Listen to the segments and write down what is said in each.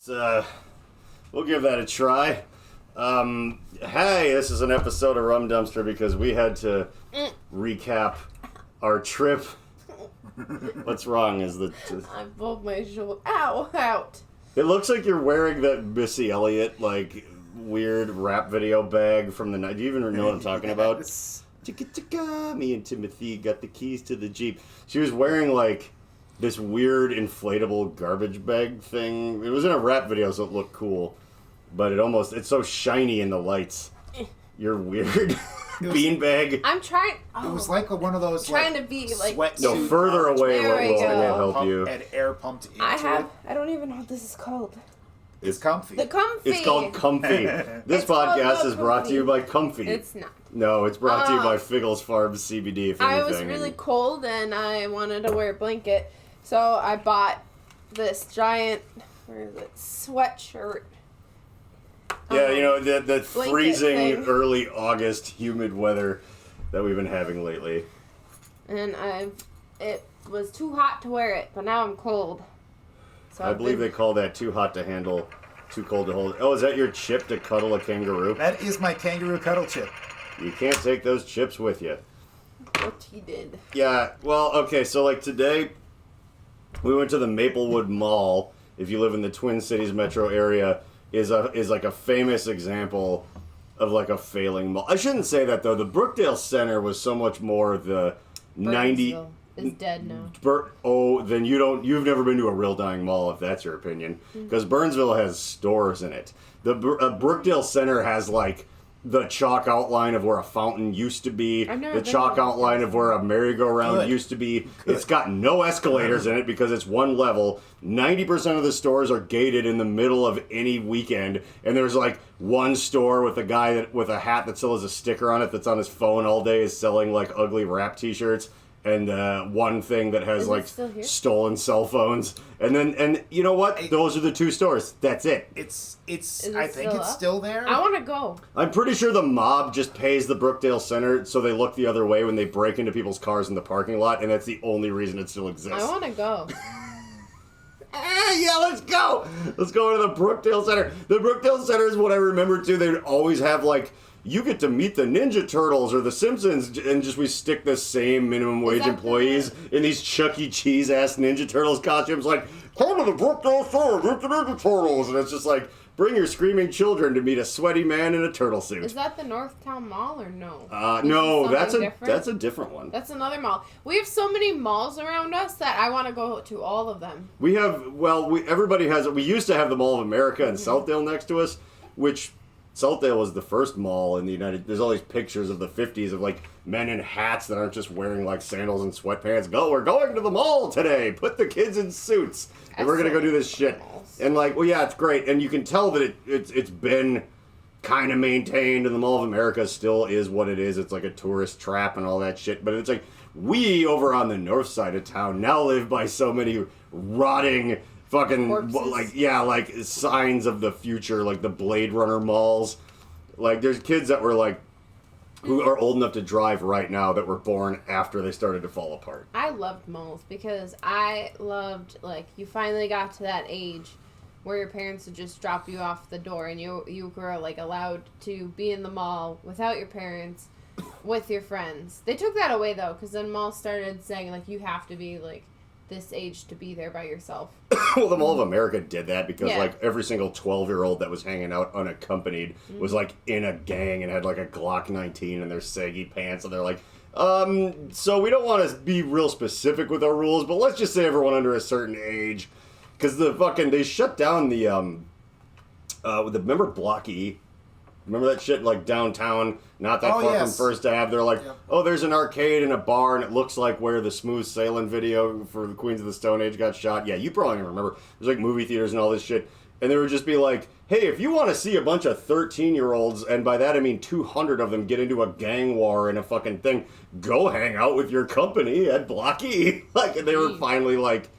We'll give that a try. Hey, this is an episode of Rum Dumpster because we had to recap our trip. What's wrong? I broke my shoulder. Ow, out. It looks like you're wearing that Missy Elliott, like, weird rap video bag from the night. Do you even know what I'm talking about? Me and Timothy got the keys to the Jeep. She was wearing, like, this weird inflatable garbage bag thing. It was in a rap video, so it looked cool. But it's so shiny in the lights. You're weird. Beanbag. I'm trying. It was like one of those. Trying to be like. No, further away. We'll help you. And air pumped into I don't even know what this is called. It's comfy. The Comfy. It's called Comfy. This podcast is brought to you by Comfy. It's not. No, it's brought to you by Figgles Farms CBD. If I was really cold and I wanted to wear a blanket, so I bought this giant, sweatshirt. Yeah, you know, the freezing thing. early August humid weather that we've been having lately. And it was too hot to wear it, but now I'm cold. So I believe they call that too hot to handle, too cold to hold. Oh, is that your chip to cuddle a kangaroo? That is my kangaroo cuddle chip. You can't take those chips with you. What he did. Yeah, well, okay, so like today, we went to the Maplewood Mall. If you live in the Twin Cities metro area, is like a famous example of like a failing mall. I shouldn't say that though. The Brookdale Center was so much more the 90. Is dead now. Then you've never been to a real dying mall if that's your opinion, because Burnsville has stores in it. The Brookdale Center has like the chalk outline of where a fountain used to be, the chalk outline of where a merry-go-round used to be. It's got no escalators in it because it's one level. 90% of the stores are gated in the middle of any weekend, and there's like one store with a guy with a hat that still has a sticker on it that's on his phone all day is selling like ugly rap t-shirts. And one thing that has like stolen cell phones, and you know what? Those are the two stores. That's it. I think it's still there. I want to go. I'm pretty sure the mob just pays the Brookdale Center so they look the other way when they break into people's cars in the parking lot, and that's the only reason it still exists. I want to go. Yeah, let's go. Let's go to the Brookdale Center. The Brookdale Center is what I remember too. They'd always have like, you get to meet the Ninja Turtles or the Simpsons, and just we stick the same minimum wage employees in these Chuck E. Cheese ass Ninja Turtles costumes, like, come to the Brookdale Center, meet the Ninja Turtles, and it's just like, bring your screaming children to meet a sweaty man in a turtle suit. Is that the Northtown Mall or no? No, that's a different one. That's another mall. We have so many malls around us that I want to go to all of them. Everybody has it. We used to have the Mall of America in Southdale next to us, which Southdale was the first mall in the There's all these pictures of the 50s of like men in hats that aren't just wearing like sandals and sweatpants. We're going to the mall today. Put the kids in suits. And we're going to go do this shit. And like, well, yeah, it's great. And you can tell that it's been kind of maintained, and the Mall of America still is what it is. It's like a tourist trap and all that shit. But it's like, we over on the north side of town now live by so many rotting fucking corpses. like signs of the future, like the Blade Runner malls. Like there's kids that were like who are old enough to drive right now that were born after they started to fall apart. I loved malls because I loved like you finally got to that age where your parents would just drop you off the door and you were like allowed to be in the mall without your parents with your friends. They took that away though, because then malls started saying like you have to be like this age to be there by yourself. Well, the Mall of America did that because like every single 12-year-old that was hanging out unaccompanied was like in a gang and had like a Glock 19 in their saggy pants, and they're like, so we don't want to be real specific with our rules, but let's just say everyone under a certain age, because they shut down the remember Block E? Remember that shit, like, downtown, not that far from First Ave? They're like, there's an arcade and a bar, and it looks like where the Smooth Sailing video for the Queens of the Stone Age got shot. Yeah, you probably don't remember. There's, like, movie theaters and all this shit. And they would just be like, hey, if you want to see a bunch of 13-year-olds, and by that I mean 200 of them get into a gang war in a fucking thing, go hang out with your company at Block E. Like, and they were finally like,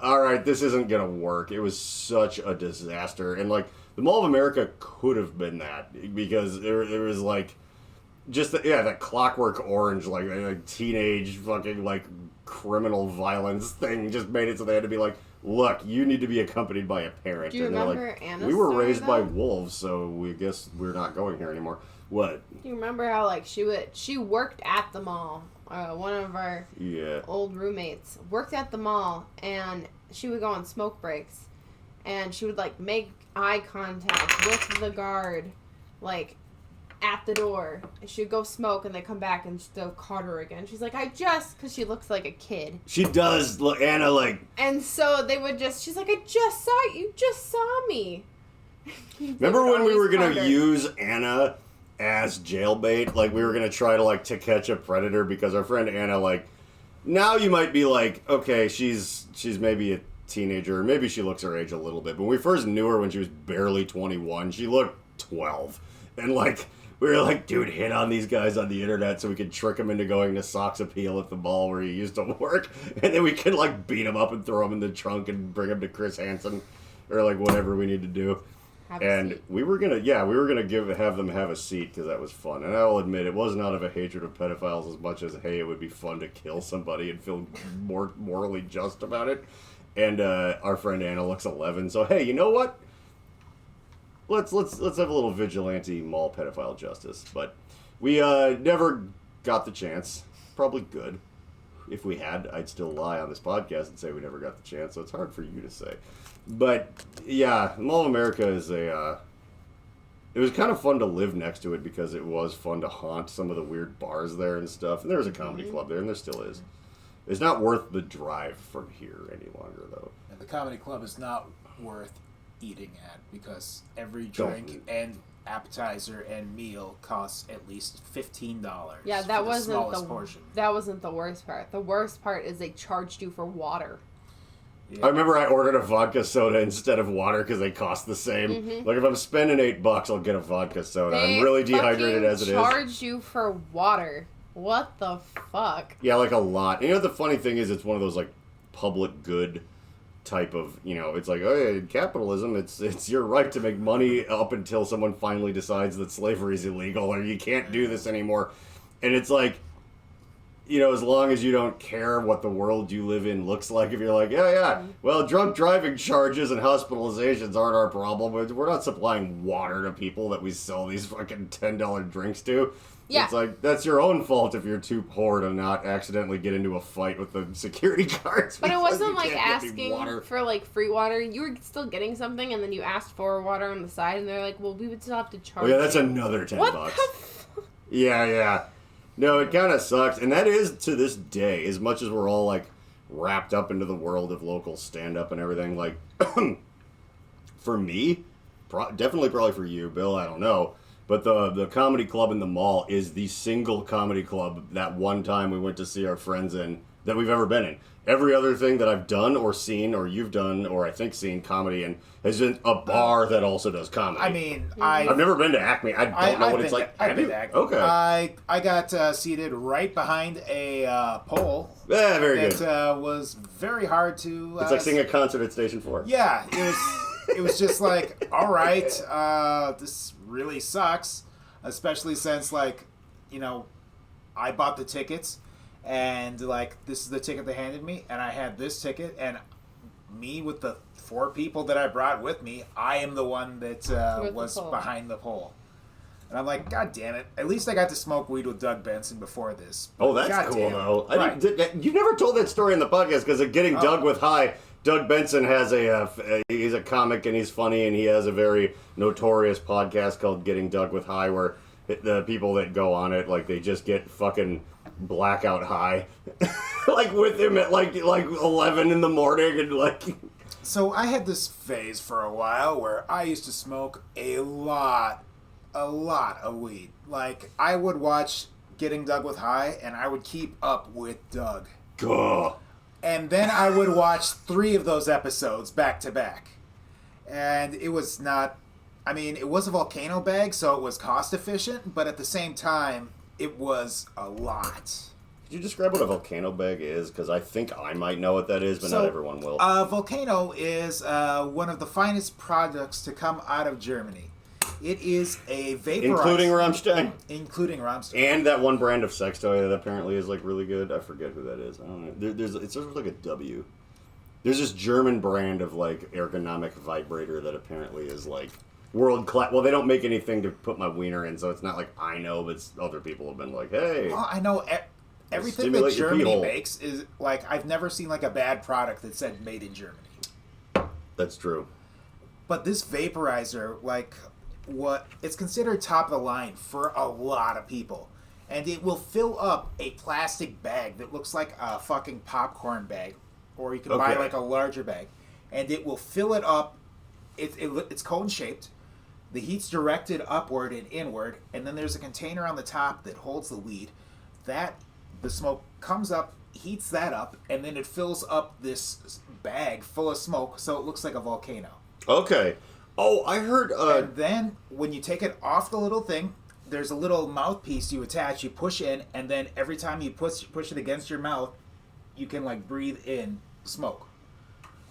all right, this isn't going to work. It was such a disaster. And, like, the Mall of America could have been that, because there was like just that Clockwork Orange like teenage fucking like criminal violence thing just made it so they had to be like, look, you need to be accompanied by a parent. Do you and they're remember like, Anna's we were story, raised by though? wolves, so we guess we're not going here anymore. What? Do you remember how, like, she worked at the mall? One of our old roommates worked at the mall, and she would go on smoke breaks, and she would, like, make eye contact with the guard, like, at the door. And she'd go smoke, and they come back, and they'll caught her again. She's like, because she looks like a kid. She does look, Anna, like... And so they would she's like, I just saw you just saw me. Remember when we were going to use Anna as jailbait? Like, we were going to try to, like, to catch a predator, because our friend Anna, like, now you might be like, okay, she's maybe a teenager, or maybe she looks her age a little bit, but when we first knew her when she was barely 21, she looked 12. And, like, we were like, dude, hit on these guys on the internet so we could trick them into going to Sox Appeal at the mall where he used to work, and then we could, like, beat him up and throw him in the trunk and bring him to Chris Hansen, or, like, whatever we need to do. And we were gonna have them have a seat because that was fun. And I will admit, it wasn't out of a hatred of pedophiles as much as, hey, it would be fun to kill somebody and feel more morally just about it. And our friend Anna looks 11, so hey, you know what? Let's have a little vigilante mall pedophile justice. But we never got the chance. Probably good. If we had, I'd still lie on this podcast and say we never got the chance. So it's hard for you to say. But yeah, Mall of America is it was kind of fun to live next to it because it was fun to haunt some of the weird bars there and stuff. And there was a comedy club there, and there still is. It's not worth the drive from here any longer, though. And the comedy club is not worth eating at because every drink and appetizer and meal costs at least $15. Yeah, that wasn't portion. That wasn't the worst part. The worst part is they charged you for water. Yeah. I remember I ordered a vodka soda instead of water because they cost the same. Like, if I'm spending $8, I'll get a vodka soda. I'm really dehydrated as it is. They charge you for water. What the fuck? Yeah, like a lot. And you know, the funny thing is, it's one of those, like, public good type of, you know, it's like, oh yeah, capitalism, it's your right to make money up until someone finally decides that slavery is illegal or you can't do this anymore. And it's like, you know, as long as you don't care what the world you live in looks like, if you're like, yeah, well, drunk driving charges and hospitalizations aren't our problem. We're not supplying water to people that we sell these fucking $10 drinks to. Yeah. It's like, that's your own fault if you're too poor to not accidentally get into a fight with the security guards. But it wasn't like asking for like free water. You were still getting something and then you asked for water on the side and they're like, well, we would still have to charge you. Oh yeah, that's another $10. What the fuck? Yeah. No, it kind of sucks. And that is, to this day, as much as we're all, like, wrapped up into the world of local stand-up and everything, like, for me, definitely probably for you, Bill, I don't know, but the comedy club in the mall is the single comedy club that one time we went to see our friends in that we've ever been in. Every other thing that I've done or seen or you've done or I think seen comedy in has been a bar that also does comedy. I mean, I've never been to Acme. I don't know what it's like. I've been to Acme. Okay. I got seated right behind a pole. Yeah, very good. It was very hard to... it's like seeing a concert at Station 4. Yeah, it was just like, all right, this really sucks, especially since, like, you know, I bought the tickets. And, like, this is the ticket they handed me, and I had this ticket, and me with the 4 people that I brought with me, I am the one that was behind the pole. And I'm like, God damn it. At least I got to smoke weed with Doug Benson before this. Oh, that's cool, though. Right. You never told that story in the podcast, because of Getting Doug with High, Doug Benson has he's a comic, and he's funny, and he has a very notorious podcast called Getting Doug with High, where the people that go on it, like, they just get fucking... blackout high like with him at like 11 in the morning and like so I had this phase for a while where I used to smoke a lot of weed. Like I would watch Getting Doug with High and I would keep up with Doug. Gah. And then I would watch 3 of those episodes back to back. And it was not, I mean, it was a Volcano Bag, so it was cost efficient, but at the same time it was a lot. Could you describe what a Volcano Bag is? Because I think I might know what that is, but not everyone will. Volcano is one of the finest products to come out of Germany. It is a vaporizer. Including Rammstein? Including Rammstein. And that one brand of sex toy that apparently is like really good. I forget who that is. I don't know. It starts with like a W. There's this German brand of like ergonomic vibrator that apparently is like world class. Well, they don't make anything to put my wiener in, so it's not like I know, but other people have been like, hey. Well, I know everything that Germany makes is like, I've never seen like a bad product that said made in Germany. That's true. But this vaporizer, like, it's considered top of the line for a lot of people. And it will fill up a plastic bag that looks like a fucking popcorn bag. Or you can buy like a larger bag. And it will fill it up. It's cone shaped. The heat's directed upward and inward. And then there's a container on the top that holds the weed. The smoke comes up, heats that up, and then it fills up this bag full of smoke so it looks like a volcano. Okay. Oh, I heard... And then, when you take it off the little thing, there's a little mouthpiece you attach, you push in, and then every time you push it against your mouth, you can, like, breathe in smoke.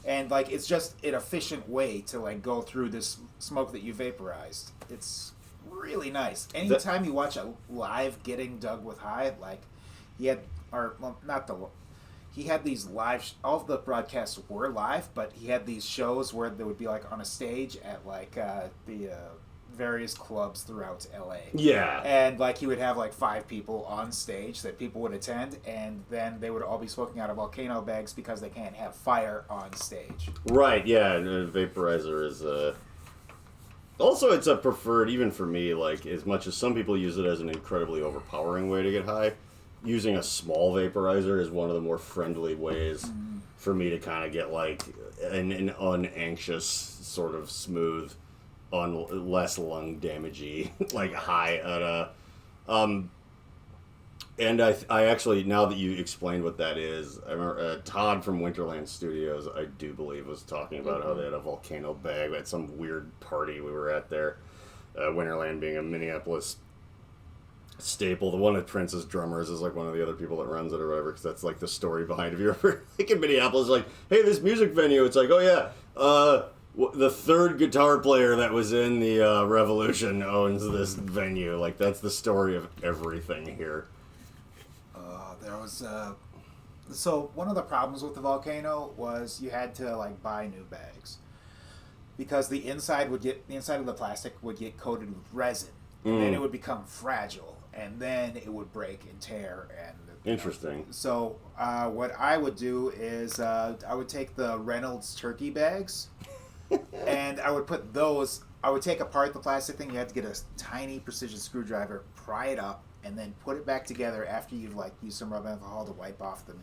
And, like, it's just an efficient way to, like, go through this smoke that you vaporized. It's really nice. Anytime you watch a live Getting Doug with High, like... He had these live, all of the broadcasts were live, but he had these shows where they would be like on a stage at like the various clubs throughout LA. Yeah. And like he would have like 5 people on stage that people would attend, and then they would all be smoking out of volcano bags because they can't have fire on stage. Right, yeah, and a vaporizer is also, it's a preferred, even for me, like, as much as some people use it as an incredibly overpowering way to get high, using a small vaporizer is one of the more friendly ways for me to kind of get like an unanxious, sort of smooth, less lung damagey, like high at a. And I actually, now that you explained what that is, I remember Todd from Winterland Studios, I do believe, was talking about how they had a volcano bag at some weird party we were at there. Winterland being a Minneapolis staple. The one at Prince's Drummers is like one of the other people that runs it or whatever, because that's like the story behind it. If you're ever like in Minneapolis, like, hey, this music venue, it's like, oh yeah, the third guitar player that was in the Revolution owns this venue. Like, that's the story of everything here. There was so one of the problems with the volcano was you had to like buy new bags because the inside of the plastic would get coated with resin, and then it would become fragile. And then it would break and tear. And interesting. So what I would do is I would take the Reynolds turkey bags, and I would put those. I would take apart the plastic thing. You had to get a tiny precision screwdriver, pry it up, and then put it back together after you've like used some rubbing alcohol to wipe off the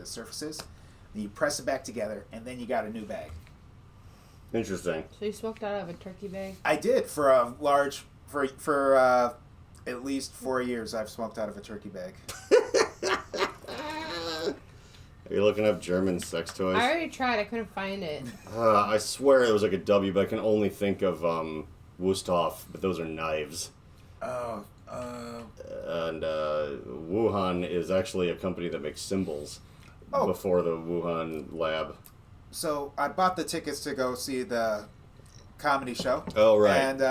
surfaces. Then you press it back together, and then you got a new bag. Interesting. So you smoked out of a turkey bag? I did for a large for at least 4 years, I've smoked out of a turkey bag. Are you looking up German sex toys? I already tried. I couldn't find it. I swear it was like a W, but I can only think of Wusthof, but those are knives. Oh. And Wuhan is actually a company that makes cymbals before the Wuhan lab. So I bought the tickets to go see the comedy show. Oh, right. And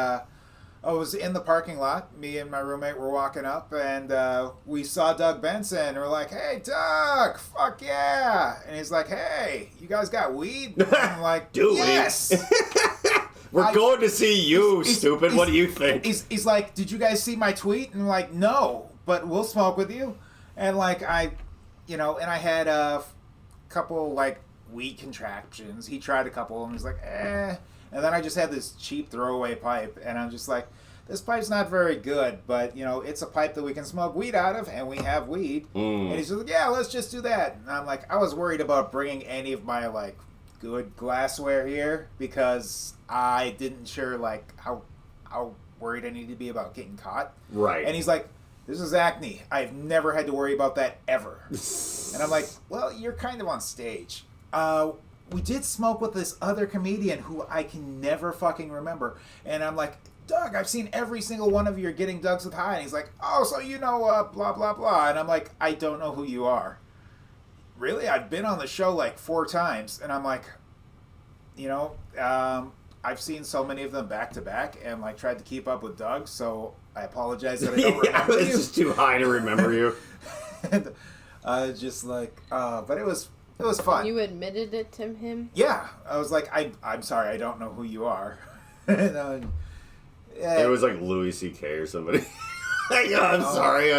I was in the parking lot. Me and my roommate were walking up, and we saw Doug Benson. We're like, hey, Doug, fuck yeah. And he's like, hey, you guys got weed? And I'm like, yes. We're going to see you, stupid. What do you think? He's like, did you guys see my tweet? And I'm like, no, but we'll smoke with you. And like, I had a couple like weed contraptions. He tried a couple of them. He's like, eh. And then I just had this cheap throwaway pipe, and I'm just like, this pipe's not very good, but, it's a pipe that we can smoke weed out of, and we have weed. And he's just like, yeah, let's just do that. And I'm like, I was worried about bringing any of my, like, good glassware here, because I didn't sure, like, how worried I needed to be about getting caught. Right. And he's like, this is acne. I've never had to worry about that ever. And I'm like, well, you're kind of on stage. We did smoke with this other comedian who I can never fucking remember. And I'm like, Doug, I've seen every single one of your Getting Dugs with High. And he's like, oh, so blah, blah, blah. And I'm like, I don't know who you are. Really? I've been on the show like 4 times. And I'm like, I've seen so many of them back to back and like tried to keep up with Doug. So I apologize that I don't remember you. It's just too high to remember you. And just like, but it was It was fun. You admitted it to him? Yeah. I was like, I'm sorry, I don't know who you are. And, it was like Louis C.K. or somebody. I'm sorry.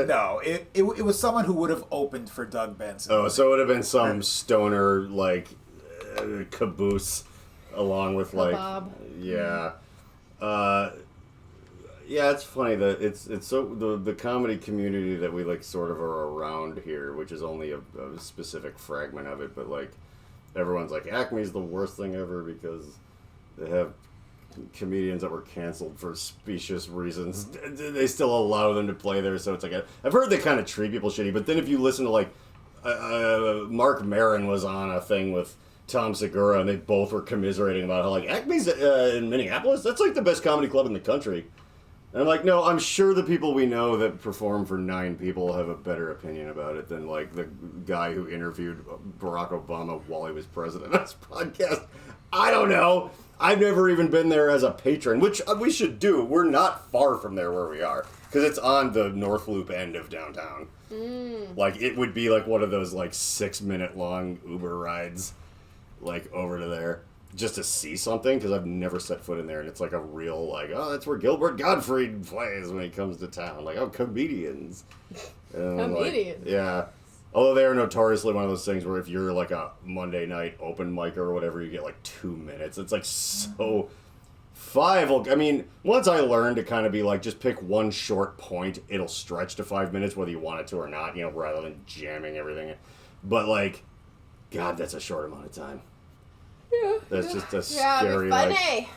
No, it was someone who would have opened for Doug Benson. Oh, so it would have been some stoner, like, caboose, along with, like... Bob. Yeah. Yeah, it's funny that it's so... The comedy community that we, like, sort of are around here, which is only a specific fragment of it, but, like, everyone's like, Acme's the worst thing ever because they have... comedians that were canceled for specious reasons. They still allow them to play there, so it's like I've heard they kind of treat people shitty. But then if you listen to like Mark Maron was on a thing with Tom Segura, and they both were commiserating about how like Acme's in Minneapolis, that's like the best comedy club in the country. And I'm like, no, I'm sure the people we know that perform for 9 people have a better opinion about it than like the guy who interviewed Barack Obama while he was president on his podcast. I don't know. I've never even been there as a patron, which we should do. We're not far from there where we are, because it's on the North Loop end of downtown. Like, it would be like one of those, like, 6-minute long Uber rides, like, over to there, just to see something, because I've never set foot in there, and it's like a real, like, oh, that's where Gilbert Gottfried plays when he comes to town. Like, oh, comedians. And Comedians? Like, yeah. Although they are notoriously one of those things where if you're like a Monday night open micer or whatever, you get like 2 minutes. It's like so... 5 I mean, once I learned to kind of be like, just pick one short point, it'll stretch to 5 minutes whether you want it to or not, you know, rather than jamming everything. But like, God, that's a short amount of time. Yeah. That's just a scary... funny. Like,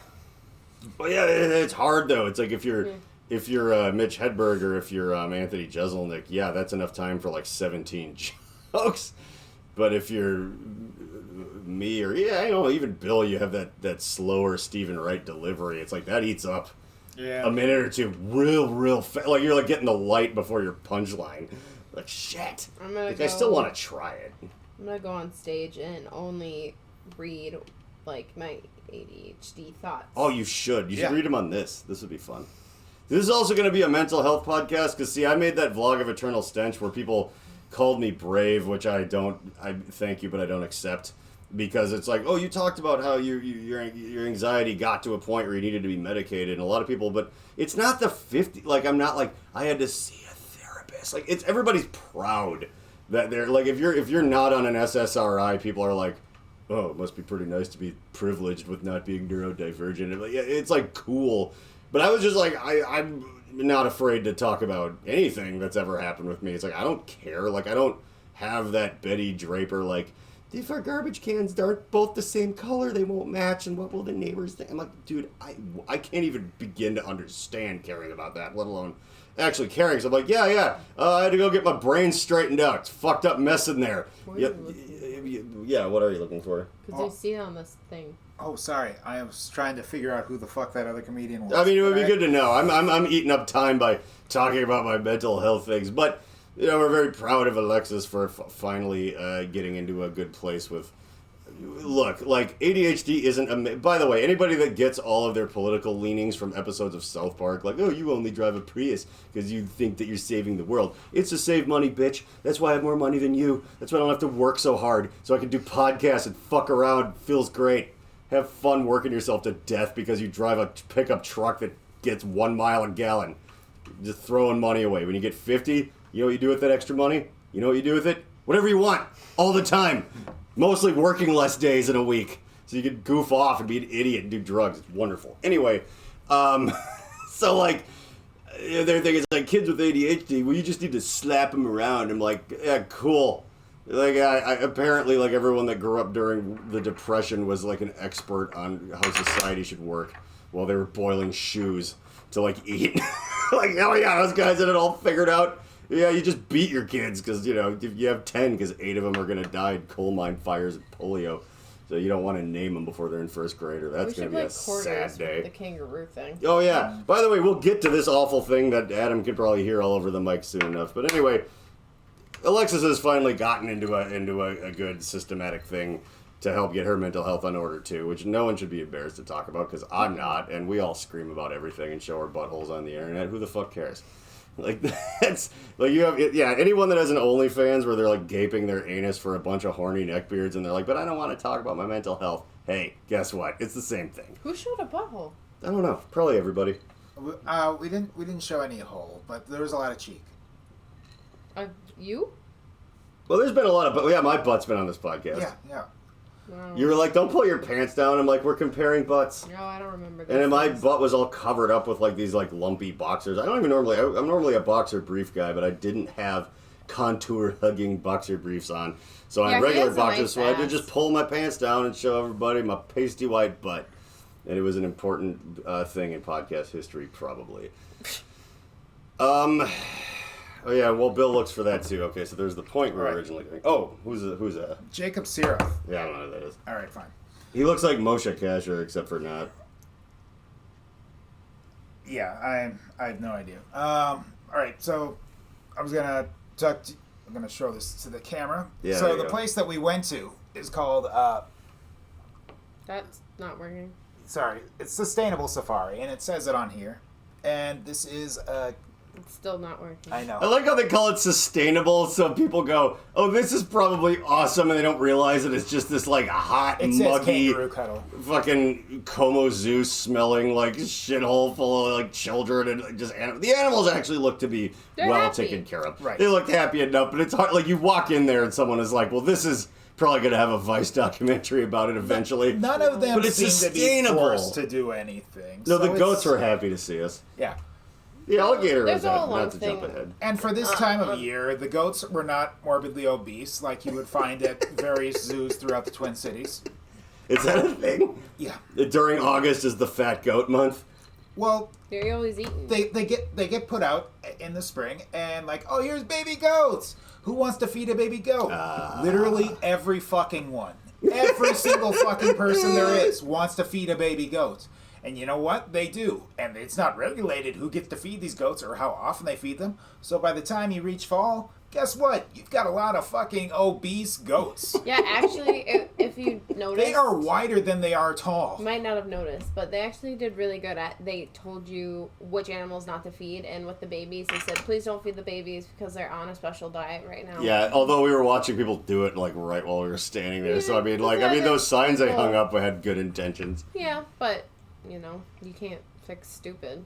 but yeah, it's hard though. It's like if you're... If you're Mitch Hedberg or if you're Anthony Jeselnik, yeah, that's enough time for like 17 jokes. But if you're me or, yeah, you know, even Bill, you have that slower Stephen Wright delivery. It's like that eats up a minute or two real fast. Like you're like getting the light before your punchline. Like, shit. I still want to try it. I'm going to go on stage and only read like my ADHD thoughts. Oh, you should. You should read them on this. This would be fun. This is also going to be a mental health podcast, because, see, I made that vlog of Eternal Stench where people called me brave, which I thank you, but I don't accept, because it's like, oh, you talked about how your anxiety got to a point where you needed to be medicated, and a lot of people, but it's not the 50, like, I'm not like, I had to see a therapist. Like, it's, everybody's proud that they're, like, if you're not on an SSRI, people are like, oh, it must be pretty nice to be privileged with not being neurodivergent. It's, like, cool. But I was just like, I'm not afraid to talk about anything that's ever happened with me. It's like, I don't care. Like, I don't have that Betty Draper, like, if our garbage cans aren't both the same color, they won't match, and what will the neighbors think? I'm like, dude, I can't even begin to understand caring about that, let alone actually caring. So I'm like, I had to go get my brain straightened out. It's a fucked up mess in there. Yeah, what are you looking for? Because you see on this thing. Oh, sorry. I was trying to figure out who the fuck that other comedian was. I mean, it would be good to know. I'm eating up time by talking about my mental health things, but you know, we're very proud of Alexis for finally getting into a good place with. Look, like ADHD isn't. By the way, anybody that gets all of their political leanings from episodes of South Park, like, oh, you only drive a Prius because you think that you're saving the world. It's to save money, bitch. That's why I have more money than you. That's why I don't have to work so hard, so I can do podcasts and fuck around. Feels great. Have fun working yourself to death because you drive a pickup truck that gets 1 mile a gallon. Just throwing money away. When you get 50, you know what you do with that extra money? You know what you do with it? Whatever you want. All the time. Mostly working less days in a week. So you can goof off and be an idiot and do drugs. It's wonderful. Anyway, so like, their thing is like, kids with ADHD, well, you just need to slap them around. I'm like, yeah, cool. Like, I apparently, like, everyone that grew up during the Depression was, like, an expert on how society should work while they were boiling shoes to, like, eat. Like, oh, yeah, those guys had it all figured out. Yeah, you just beat your kids because, you know, if you have 10 because 8 of them are going to die in coal mine fires and polio. So you don't want to name them before they're in first grade, or that's going to be a sad day. The kangaroo thing. Oh, yeah. By the way, we'll get to this awful thing that Adam could probably hear all over the mic soon enough. But anyway... Alexis has finally gotten into a good systematic thing to help get her mental health on order too, which no one should be embarrassed to talk about because I'm not, and we all scream about everything and show our buttholes on the internet. Who the fuck cares? Like, that's, like, you have, yeah, anyone that has an OnlyFans where they're, like, gaping their anus for a bunch of horny neckbeards and they're like, but I don't want to talk about my mental health. Hey, guess what? It's the same thing. Who showed a butthole? I don't know. Probably everybody. We didn't show any hole, but there was a lot of cheek. You? Well, there's been a lot of, but yeah, my butt's been on this podcast. Yeah. No. You were like, don't pull your pants down. I'm like, we're comparing butts. No, I don't remember. And then my butt was all covered up with like these like lumpy boxers. I don't even normally, I'm normally a boxer brief guy, but I didn't have contour hugging boxer briefs on. So I had regular boxers, so I had to just pull my pants down and show everybody my pasty white butt. And it was an important thing in podcast history, probably. Oh yeah, well Bill looks for that too. Okay, so there's the point we're originally doing. Oh, who's that? Jacob Siroth. Yeah, I don't know who that is. All right, fine. He looks like Moshe Kasher, except for not. Yeah, I have no idea. All right, so I was gonna I'm gonna show this to the camera. Yeah. So the place that we went to is called. That's not working. Sorry, it's Sustainable Safari, and it says it on here. And this is It's still not working. I know. I like how they call it sustainable, so people go, "Oh, this is probably awesome," and they don't realize that it's just this like hot, It says muggy, kangaroo cuddle. fucking Como Zoo smelling like shithole full of like children and like, just the animals actually look to be well happy. taken care of. Right. They look happy enough, but it's hard. Like you walk in there and someone is like, "Well, this is probably going to have a Vice documentary about it eventually." None of them But it's seem sustainable. to be forced to do anything. No, so the goats it's- were happy to see us. Yeah. The alligator There's was happy, only one not to jump thing. ahead. And for this time of year, the goats were not morbidly obese like you would find at various zoos throughout the Twin Cities. Is that a thing? Yeah. During August is the fat goat month. Well, They're always eating. they get put out in the spring and like, oh, here's baby goats. Who wants to feed a baby goat? Literally every fucking one. Every single fucking person there is wants to feed a baby goat. And you know what? They do. And it's not regulated who gets to feed these goats or how often they feed them. So by the time you reach fall, guess what? You've got a lot of fucking obese goats. Yeah, actually, if you notice, They are wider than they are tall. you might not have noticed, but they actually did really good at. They told you which animals not to feed, and with the babies, they said, please don't feed the babies because they're on a special diet right now. Yeah, although we were watching people do it like right while we were standing there, so I mean, those signs they hung up had good intentions. Yeah, but you know, you can't fix stupid.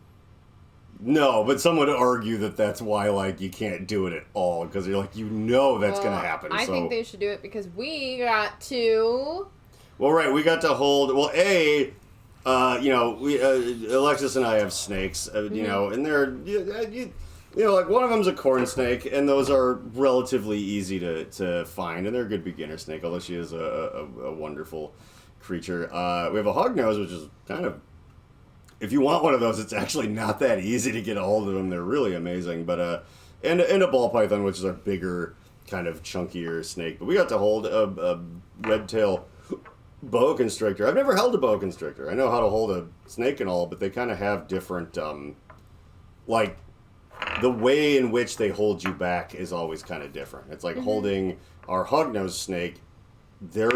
No, but some would argue that that's why like you can't do it at all because you're like that's gonna happen. I think they should do it because we got to. Well, right, we got to hold. Well, we Alexis and I have snakes, and they're like one of them's a corn snake, and those are relatively easy to find, and they're a good beginner snake, although she is a wonderful creature. We have a hognose, which is kind of, if you want one of those, it's actually not that easy to get a hold of them. They're really amazing, but and a ball python, which is a bigger, kind of chunkier snake. But we got to hold a red tail boa constrictor. I've never held a boa constrictor. I know how to hold a snake and all, but they kind of have different, like the way in which they hold you back is always kind of different. It's like holding our hognose snake. They're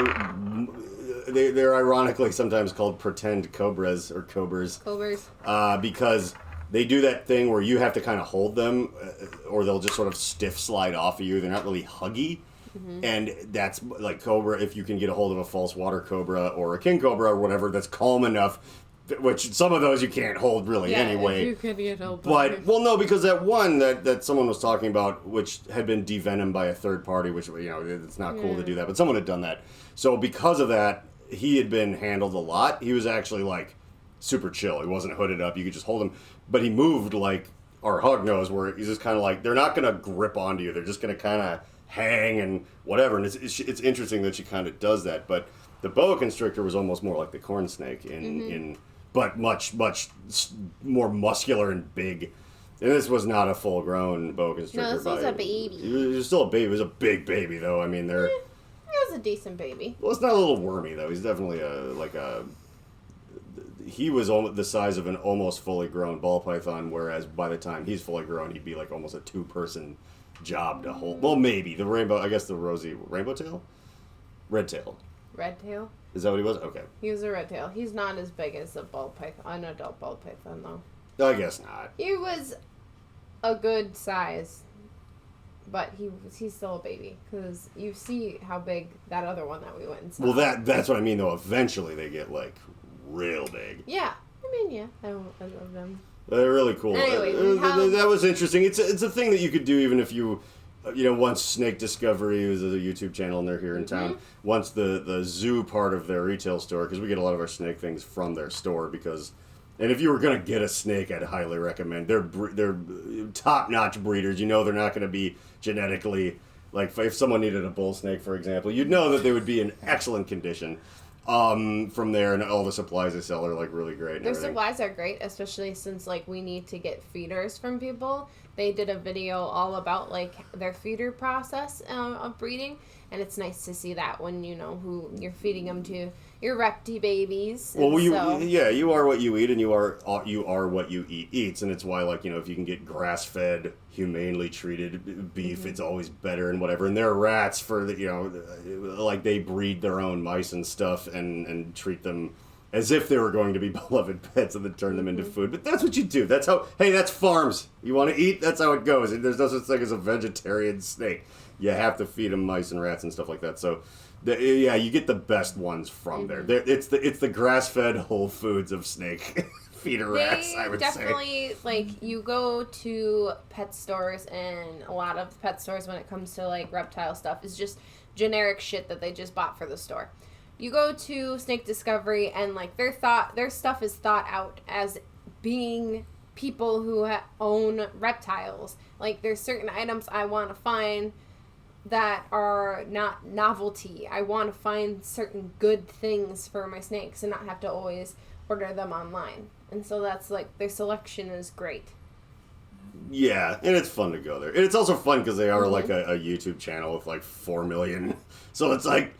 ironically sometimes called pretend cobras or cobras. Because they do that thing where you have to kind of hold them, or they'll just sort of stiff slide off of you. They're not really huggy. And that's like cobra, if you can get a hold of a false water cobra or a king cobra or whatever that's calm enough, which some of those you can't hold really anyway. You could get held. But, well, no, because that one that someone was talking about, which had been devenomed by a third party, which, it's not cool to do that, but someone had done that. So because of that, he had been handled a lot. He was actually, like, super chill. He wasn't hooded up. You could just hold him. But he moved like our hognose, where he's just kind of like, they're not going to grip onto you. They're just going to kind of hang and whatever. And it's interesting that she kind of does that. But the boa constrictor was almost more like the corn snake but much, much more muscular and big. And this was not a full-grown boa constrictor. No, this was a baby. It was still a baby. It was a big baby, though. I mean, they're... It was a decent baby. Well, it's not a little wormy, though. He's definitely he was the size of an almost fully grown ball python, whereas by the time he's fully grown, he'd be like almost a two-person job to hold. Well, maybe. The rainbow... I guess the rosy... Rainbow tail? Red tail. Red tail? Is that what he was? Okay. He was a red tail. He's not as big as a ball python. An adult ball python, though. I guess not. He was a good size, but he's still a baby because you see how big that other one that we went and saw. Well, that's what I mean though. Eventually, they get like real big. Yeah, I mean, yeah, I love them. They're really cool. Anyway, that was interesting. It's a thing that you could do even if you. Once Snake Discovery, who's a YouTube channel, and they're here in town, once the zoo part of their retail store, because we get a lot of our snake things from their store, and if you were going to get a snake, I'd highly recommend. They're top-notch breeders. They're not going to be genetically, like, if someone needed a bull snake, for example, you'd know that they would be in excellent condition. From there, and all the supplies they sell are, like, really great. Their supplies are great, especially since, like, we need to get feeders from people. They did a video all about, like, their feeder process of breeding, and it's nice to see that when you know who you're feeding them to. Your repti babies. Well, you are what you eat, and you are what you eats, and it's why, like, if you can get grass-fed, humanely treated beef, it's always better and whatever. And there are rats for like they breed their own mice and stuff, and treat them as if they were going to be beloved pets, and then turn them into food. But that's what you do. That's how. Hey, that's farms. You want to eat? That's how it goes. There's no such thing as a vegetarian snake. You have to feed them mice and rats and stuff like that. So. You get the best ones from there. It's the grass-fed Whole Foods of snake feeder rats, I would say. Definitely, like, you go to pet stores, and a lot of pet stores when it comes to, like, reptile stuff is just generic shit that they just bought for the store. You go to Snake Discovery, and, like, their stuff is thought out as being people who own reptiles. Like, there's certain items I want to find that are not novelty. I want to find certain good things for my snakes and not have to always order them online. And so that's like, their selection is great. Yeah, and it's fun to go there. And it's also fun because they are like a YouTube channel with like 4 million. So it's like,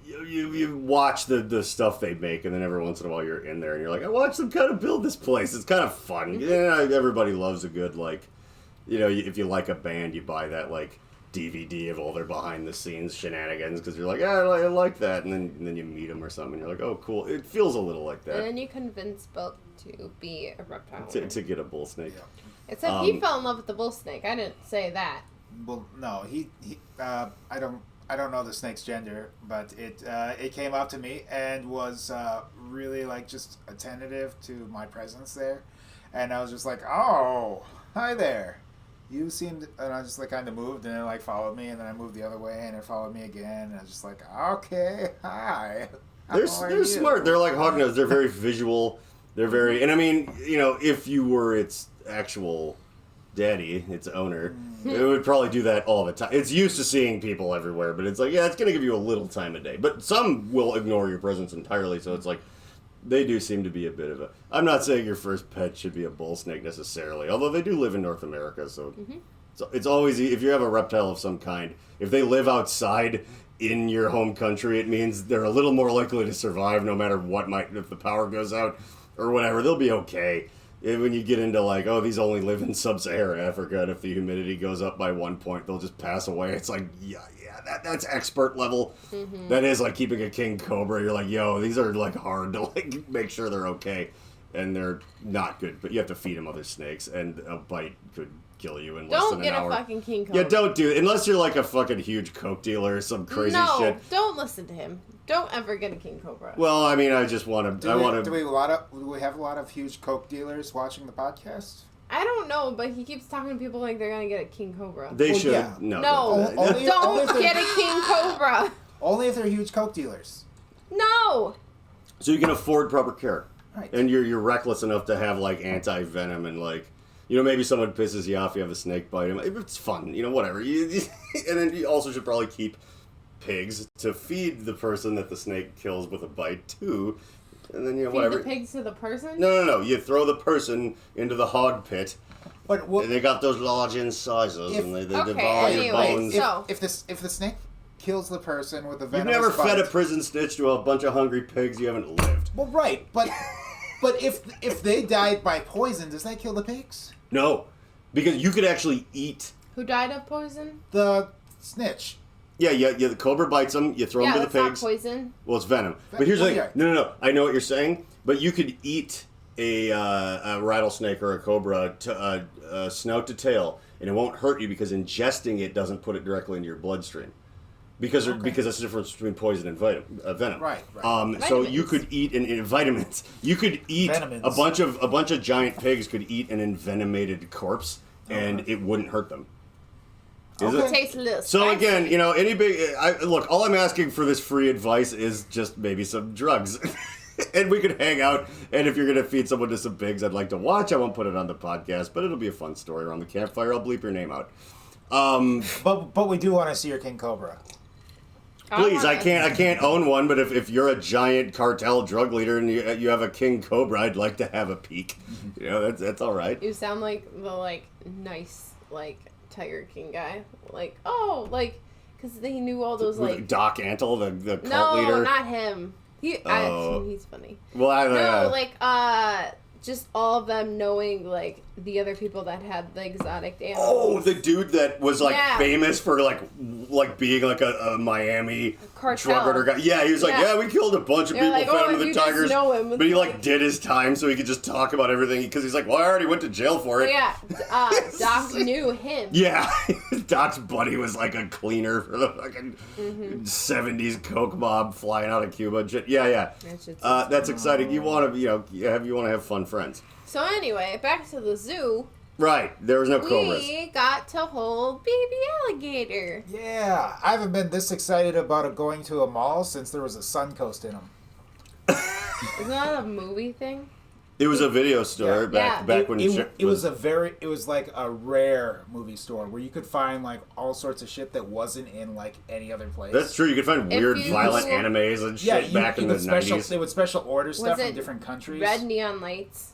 you watch the stuff they make, and then every once in a while you're in there and you're like, I watched them kind of build this place. It's kind of fun. Yeah, everybody loves a good, like, if you like a band, you buy that, like, DVD of all their behind-the-scenes shenanigans because you're like, I like that, and then you meet them or something, and you're like, oh, cool. It feels a little like that. And then you convince Bill to be a reptile. To get a bull snake. Yeah. Except he fell in love with the bull snake. I didn't say that. Well, no, he I don't know the snake's gender, but it came up to me and was really, like, just attentive to my presence there, and I was just like, oh, hi there. You seemed, and I just, like, kind of moved, and it, like, followed me, and then I moved the other way, and it followed me again, and I was just like, okay, hi. They're smart. They're like hognose. They're very visual. They're very, and I mean, if you were its actual daddy, its owner, it would probably do that all the time. It's used to seeing people everywhere, but it's like, yeah, it's going to give you a little time a day. But some will ignore your presence entirely, so it's like, they do seem to be a bit of a... I'm not saying your first pet should be a bull snake necessarily, although they do live in North America, so it's always... If you have a reptile of some kind, if they live outside in your home country, it means they're a little more likely to survive no matter what if the power goes out or whatever. They'll be okay. When you get into, like, oh, these only live in sub-Saharan Africa, and if the humidity goes up by 1 point, they'll just pass away. It's like, that's expert level. That is like keeping a king cobra. You're like, yo, these are, like, hard to, like, make sure they're okay, and they're not good. But you have to feed them other snakes, and a bite could kill you in less than an hour. Don't get a fucking king cobra. Yeah, don't do it unless you're like a fucking huge coke dealer or some crazy shit. No, don't listen to him. Don't ever get a king cobra. Well, I mean, I just want to. Do we have a lot of huge coke dealers watching the podcast? I don't know, but he keeps talking to people like they're gonna get a king cobra. They should. Yeah. No. Don't get a king cobra. Only if they're huge coke dealers. No. So you can afford proper care, right? And you're reckless enough to have, like, anti-venom and, like, maybe someone pisses you off, you have a snake bite him. It's fun, whatever. And then you also should probably keep pigs to feed the person that the snake kills with a bite too. And then whatever. Feed the pigs to the person? No. You throw the person into the hog pit. But and they got those large incisors, and they devour your bones. If the snake kills the person with a venomous You've never bite, fed a prison snitch to a bunch of hungry pigs. You haven't lived. Well, right, but if they died by poison, does that kill the pigs? No, because you could actually eat. Who died of poison? The snitch. Yeah. The cobra bites them. You throw them to the pigs. Not poison. Well, it's venom. But here's the thing. No. I know what you're saying, but you could eat a rattlesnake or a cobra snout to tail, and it won't hurt you because ingesting it doesn't put it directly into your bloodstream. Because that's the difference between poison and venom. Right. So you could eat vitamins. You could eat a bunch of giant pigs could eat an envenomated corpse, and it wouldn't hurt them. It tastes a little spicy. So again, any big look. All I'm asking for this free advice is just maybe some drugs, and we could hang out. And if you're gonna feed someone to some pigs, I'd like to watch. I won't put it on the podcast, but it'll be a fun story around the campfire. I'll bleep your name out. But we do want to see your king cobra. Please, I can't own one, but if you're a giant cartel drug leader and you have a king cobra, I'd like to have a peek. That's all right. You sound like the nice Tiger King guy, because he knew all those Doc Antle, the cult leader. No, not him. He's funny. Well, I don't know. Just all of them knowing the other people that had the exotic animals. Oh, the dude that was famous for being a Miami cartel drug runner guy. Yeah, he was we killed a bunch of people, fed him to the tigers. But he did his time so he could just talk about everything because he's I already went to jail for it. Yeah, Doc knew him. Yeah, Doc's buddy was a cleaner for the fucking 70s coke mob flying out of Cuba and shit. Yeah. That's exciting. You want to have fun friends. So anyway, back to the zoo. Right, there was no cobras. We got to hold baby alligator. Yeah, I haven't been this excited about going to a mall since there was a Suncoast in them. Isn't that a movie thing? It was a video store back when it was a rare movie store where you could find all sorts of shit that wasn't in any other place. That's true. You could find weird, violent animes and shit back in the 90s. They would special order stuff from different countries. Red neon lights.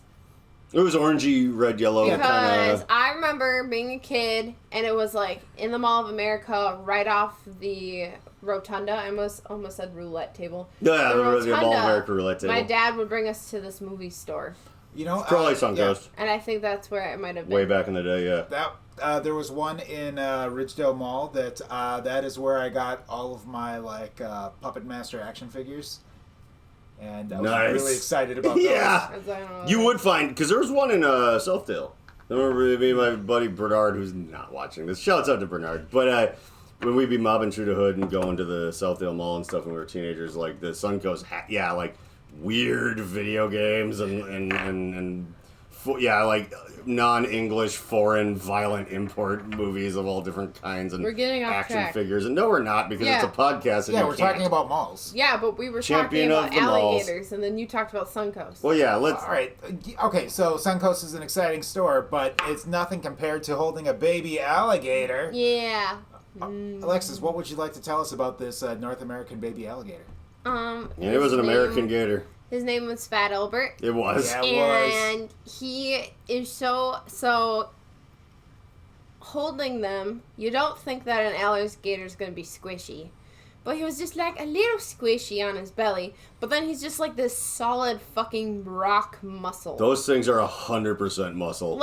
It was orangey, red, yellow. Because I remember being a kid, and it was in the Mall of America, right off the rotunda. I almost said roulette table. Yeah, the Mall of America roulette table. My dad would bring us to this movie store. Probably Suncoast. Yeah. And I think that's where it might have been. Way back in the day, yeah. There was one in Ridgedale Mall that is where I got all of my Puppet Master action figures. And I was really excited about those. Yeah. You would find, because there was one in Southdale. I remember me and my buddy Bernard, who's not watching this. Shouts out to Bernard. But when we'd be mobbing through the hood and going to the Southdale Mall and stuff when we were teenagers, the Suncoast, weird video games and non-English, foreign, violent import movies of all different kinds and we're getting off action track. Figures. And no, we're not, because it's a podcast. And we're talking about malls. Yeah, but we were talking about alligators, and then you talked about Suncoast. Well, yeah, let's... All right. Okay, so Suncoast is an exciting store, but it's nothing compared to holding a baby alligator. Yeah. Alexis, what would you like to tell us about this North American baby alligator? It was an American gator. His name was Fat Albert. It was. Yeah, it was. And he is so holding them, you don't think that an alligator is going to be squishy. But he was just a little squishy on his belly. But then he's just this solid fucking rock muscle. Those things are 100% muscle.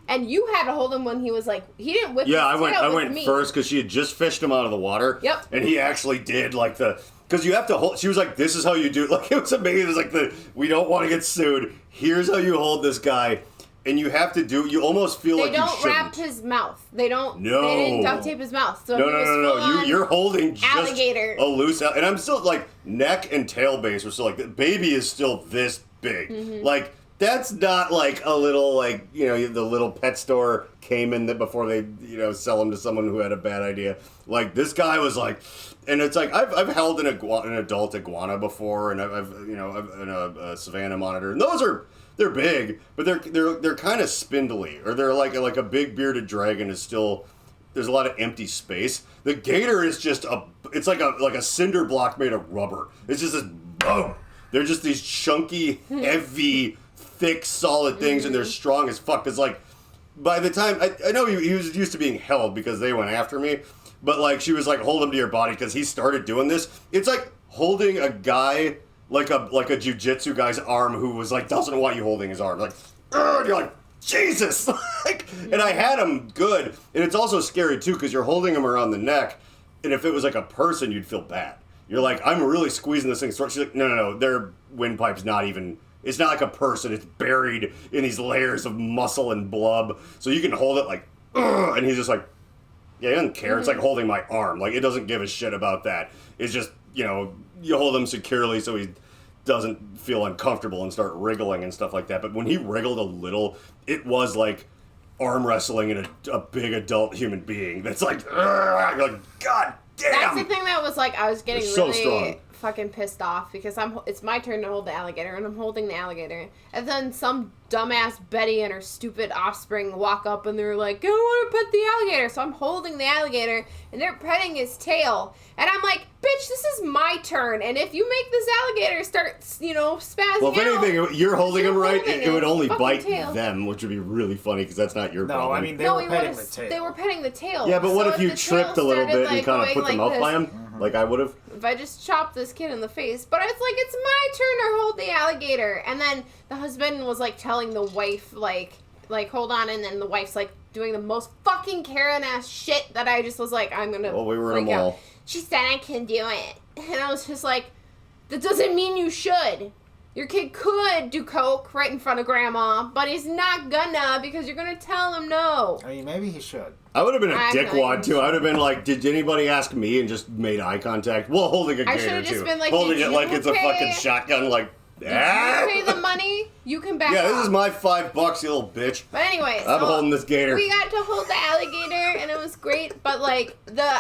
And you had to hold him when he was he didn't whip his tail I went me. first because she had just fished him out of the water. Yep. And he actually did because you have to hold. She was like, "This is how you do." It was amazing. It was we don't want to get sued. Here's how you hold this guy, and you have to do. You almost feel you shouldn't. They don't wrap his mouth. They don't. No. They didn't duct tape his mouth. So no. You're holding just alligator. a loose, and I'm still neck and tail base were still the baby is still this big. Mm-hmm. That's not a little the little pet store came in before they sell them to someone who had a bad idea. This guy was and it's I've held an adult iguana before, and I've a Savannah monitor, and they're big, but they're kind of spindly, or they're like a big bearded dragon is still. There's a lot of empty space. The gator is just it's like a cinder block made of rubber. It's just this boom. They're just these chunky, heavy, thick, solid things, and they're strong as fuck. Because by the time I know he was used to being held because they went after me, but she was hold him to your body because he started doing this. It's holding a guy like a jujitsu guy's arm who was doesn't want you holding his arm. And you're Jesus, and I had him good, and it's also scary too because you're holding him around the neck, and if it was a person, you'd feel bad. You're I'm really squeezing this thing. She's no, their windpipe's not even It's not like a person. It's buried in these layers of muscle and blub. So you can hold it like, ugh, and he's just like, yeah, he doesn't care. It's like holding my arm. Like, it doesn't give a shit about that. It's just, you hold him securely so he doesn't feel uncomfortable and start wriggling and stuff like that. But when he wriggled a little, it was like arm wrestling in a big adult human being. That's like, ugh, you're like, God damn. That's the thing that was like, I was getting so really strong. fucking pissed off because it's my turn to hold the alligator, and I'm holding the alligator, and then some dumbass Betty and her stupid offspring walk up and they're like, I want to pet the alligator. So I'm holding the alligator and they're petting his tail, and I'm like, bitch, this is my turn, and if you make this alligator start spazzing Well, if anything, out, you're holding him right, holding it would only fucking bite tail. them, which would be really funny because that's not your problem. No, I mean, they were petting the tail. They were petting the tail. Yeah, but what So if you the tripped a tail little started, bit and kind of going put them like out by this, him, like I would have? if I just chopped this kid in the face. But it's like, it's my turn to hold the alligator. And then the husband was like telling the wife, like hold on, and then the wife's like doing the most fucking Karen ass shit that I just was like, I'm gonna Well, we were in a freak out. mall. She said I can do it. And I was just like, that doesn't mean you should. Your kid could do coke right in front of grandma, but he's not gonna, because you're gonna tell him no. I mean, maybe he should. I would have been a I dickwad know. too. I would have been like, did anybody ask me, and just made eye contact? Well, holding a I gator should've too. just been like, holding did it like you it's a pay- fucking shotgun, like, Did you pay the money? You can back Yeah, off. this is my $5, you little bitch. But anyway, I'm so holding this gator. we got to hold the alligator, and it was great. But like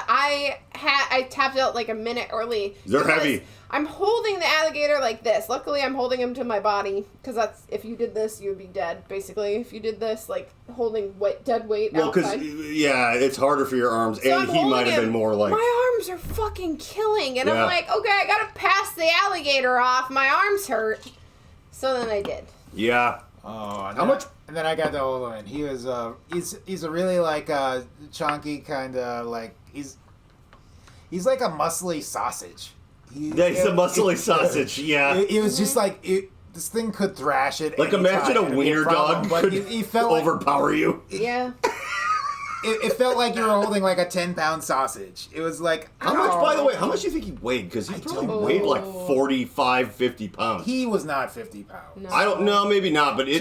I tapped out like a minute early. They're because heavy. I'm holding the alligator like this. Luckily, I'm holding him to my body, because that's, if you did this, you would be dead. Basically, if you did this, like holding dead weight Well, because, outside. yeah, it's harder for your arms, So and I'm he holding might have been him. more like... My arms are fucking killing, and Yeah. I'm like, okay, I gotta pass the alligator off. My arms hurt. So then I did. Yeah. Oh, and How then, much- And then I got to hold him. He was he's a really like chunky kind of like he's like a muscly sausage. Yeah, he's a muscly sausage, yeah. It was just like this thing could thrash it. Like, anytime, imagine a it'd be wiener problem, dog but could he felt like, overpower you. Yeah. it felt like you were holding like a 10-pound sausage. It was like How much, by the way, how much do you think he weighed? Because he probably don't weighed know. like 45, 50 pounds. He was not 50 pounds. No. I don't know, maybe not, but it...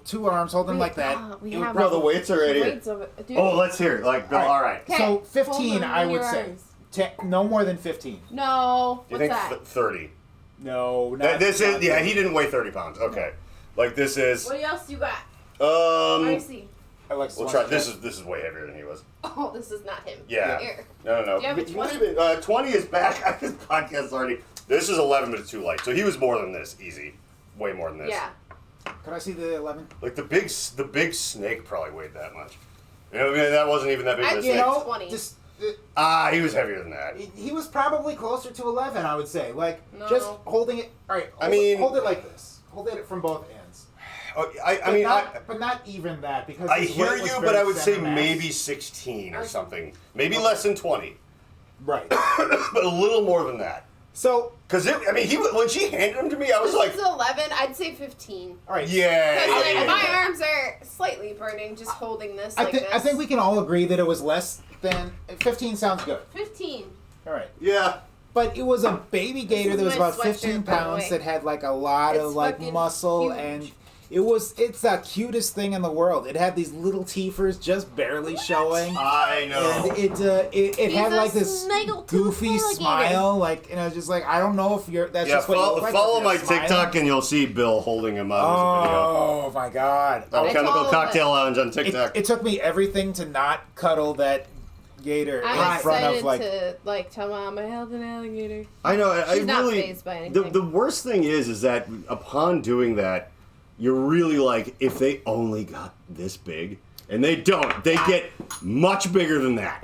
Two arms holding like that. We It would have No, the weights are right the here. weights of it. Dude. Oh, let's hear it. Like, Bill, all right. Okay, So 15, hold on I in would your say. arms. No more than 15. No. You What's think that? 30? No, not. This is... not Yeah, he didn't weigh 30 pounds. Okay. Like, this is... What else you got? Let me Um... see. Alexa We'll wants try... to This check. is way heavier than he was. Oh, this is not him. Yeah. Here. No. Do you have a 20? 20 is back. This podcast's already... This is 11, but it's too light. So he was more than this. Easy. Way more than this. Yeah. Could I see the 11? Like, the big snake probably weighed that much. You know, I mean, that wasn't even that big of a You snake. know- 20. Just, He was heavier than that. he was probably closer to 11, I would say. Like, No. just holding it. All right. I mean- hold it like this. Hold it from both ends. Oh, I mean, but not even that because I his hear weight was you, very but I would say center mass. maybe 16 or something. Maybe less than 20. Right. But a little more than that. So, Because, when she handed him to me, I was This like, is 11. I'd say 15. all right. yeah. Because yeah, like, yeah. my arms are slightly burning just holding this like this. I think we can all agree that it was less than 15. Sounds good. 15. All right. Yeah. But it was a baby gator is that was my about 15 sweatshirt, by the pounds way. that had like a lot It's of like fucking muscle huge. and it's the cutest thing in the world. It had these little teethers just barely showing. I know. And it He's had a like this snaggle-tooth goofy alligator. smile, like, and I was just like, I don't know if that's Yeah, just what you look like, follow if my you're smiling. TikTok and you'll see Bill holding him up as a video. Oh my god! Oh, I Chemical told him Cocktail that- Lounge on TikTok. It took me everything to not cuddle that gator I'm in front excited of like. to like tell Mom I held an alligator. I know. I She's not really. fazed by anything. The worst thing is that upon doing that, you're really like, if they only got this big, and they don't, they get much bigger than that.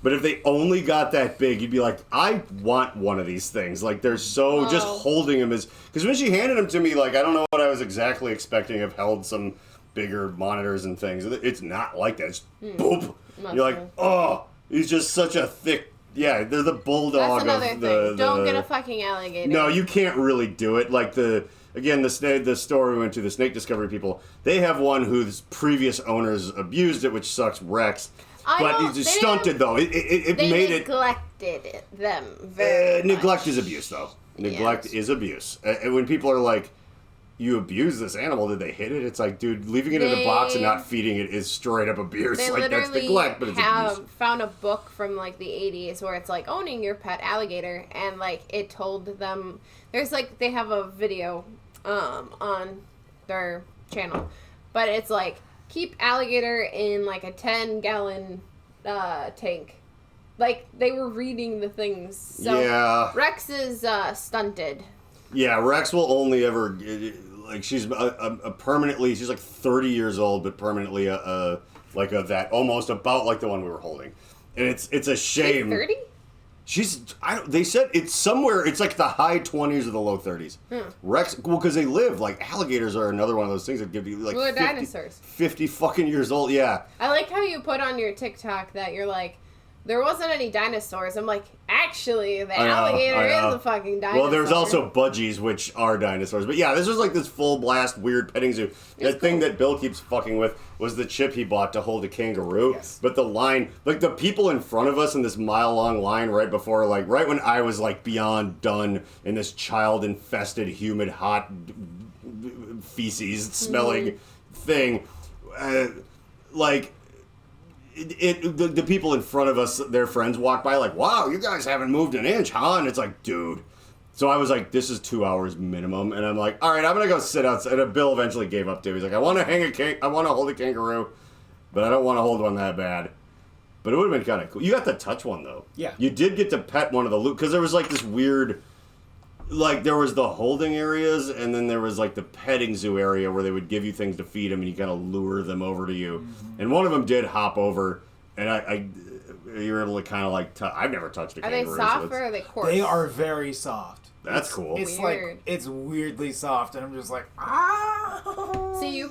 But if they only got that big, you'd be like, I want one of these things. Like, they're so just holding him as, because when she handed him to me, like, I don't know what I was exactly expecting. I've held some bigger monitors and things. It's not like that. It's boop. Muscle. You're like, oh, he's just such a thick. Yeah, they're the bulldog That's another of thing. Don't get a fucking alligator. No, you can't really do it. Like the store we went to, the snake discovery people, they have one whose previous owners abused it, which sucks Rex. But it's just stunted though. It They made it. neglected them very much. Neglect is abuse though. Neglect is abuse. And when people are like, you abuse this animal. Did they hit it? It's like, dude, leaving it in a box and not feeding it is straight up abuse. They Like, that's neglect, but it's abuse. Found a book from like the 80s where it's like owning your pet alligator, and like it told them there's like they have a video on their channel, but it's like keep alligator in like a 10-gallon tank. Like they were reading the things. So Yeah. Rex is stunted. Yeah, Rex will only ever like she's permanently. She's like 30 years old, but permanently that almost about like the one we were holding, and it's a shame. 30? They said it's somewhere. It's like the high 20s or the low 30s. Rex, well, because they live like alligators are another one of those things that give you like 50, dinosaurs. 50 fucking years old. Yeah. I like how you put on your TikTok that you're like, there wasn't any dinosaurs. I'm like, actually, the alligator is a fucking dinosaur. Well, there's also budgies, which are dinosaurs. But yeah, this was like this full blast weird petting zoo. The thing that Bill keeps fucking with was the chip he bought to hold a kangaroo. Yes. But the line, like the people in front of us in this mile-long line right before, like right when I was like beyond done in this child-infested, humid, hot, feces-smelling thing, like... The people in front of us, their friends walk by like, wow, you guys haven't moved an inch, huh? And it's like, dude. So I was like, this is 2 hours minimum. And I'm like, all right, I'm going to go sit outside. And Bill eventually gave up to it. He's like, I want to hold a kangaroo, but I don't want to hold one that bad. But it would have been kind of cool. You got to touch one, though. Yeah. You did get to pet one of the because there was like this weird, like there was the holding areas and then there was like the petting zoo area where they would give you things to feed them and you kind of lure them over to you. Mm-hmm. And one of them did hop over and you were able to kind of like, I've never touched a kangaroo. Are they soft or are they coarse? They are very soft. That's cool. It's weird. like, it's weirdly soft and I'm just like, ah. See, you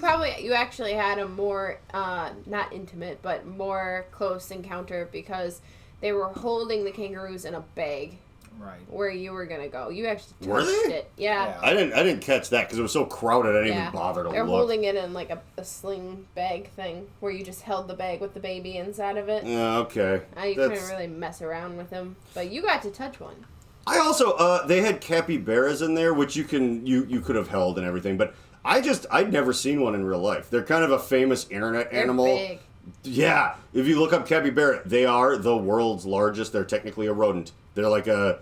actually had a more, not intimate, but more close encounter because they were holding the kangaroos in a bag. Right. Where you were gonna go. You actually Were touched they? it. Yeah. I didn't catch that because it was so crowded I didn't even bother to They're look. holding it in like a sling bag thing where you just held the bag with the baby inside of it. Yeah, okay. You couldn't really mess around with them, but you got to touch one. I also they had capybaras in there, which you could have held and everything, but I'd never seen one in real life. They're kind of a famous internet animal. They're big. Yeah, if you look up capybara, they are the world's largest. They're technically a rodent. They're like a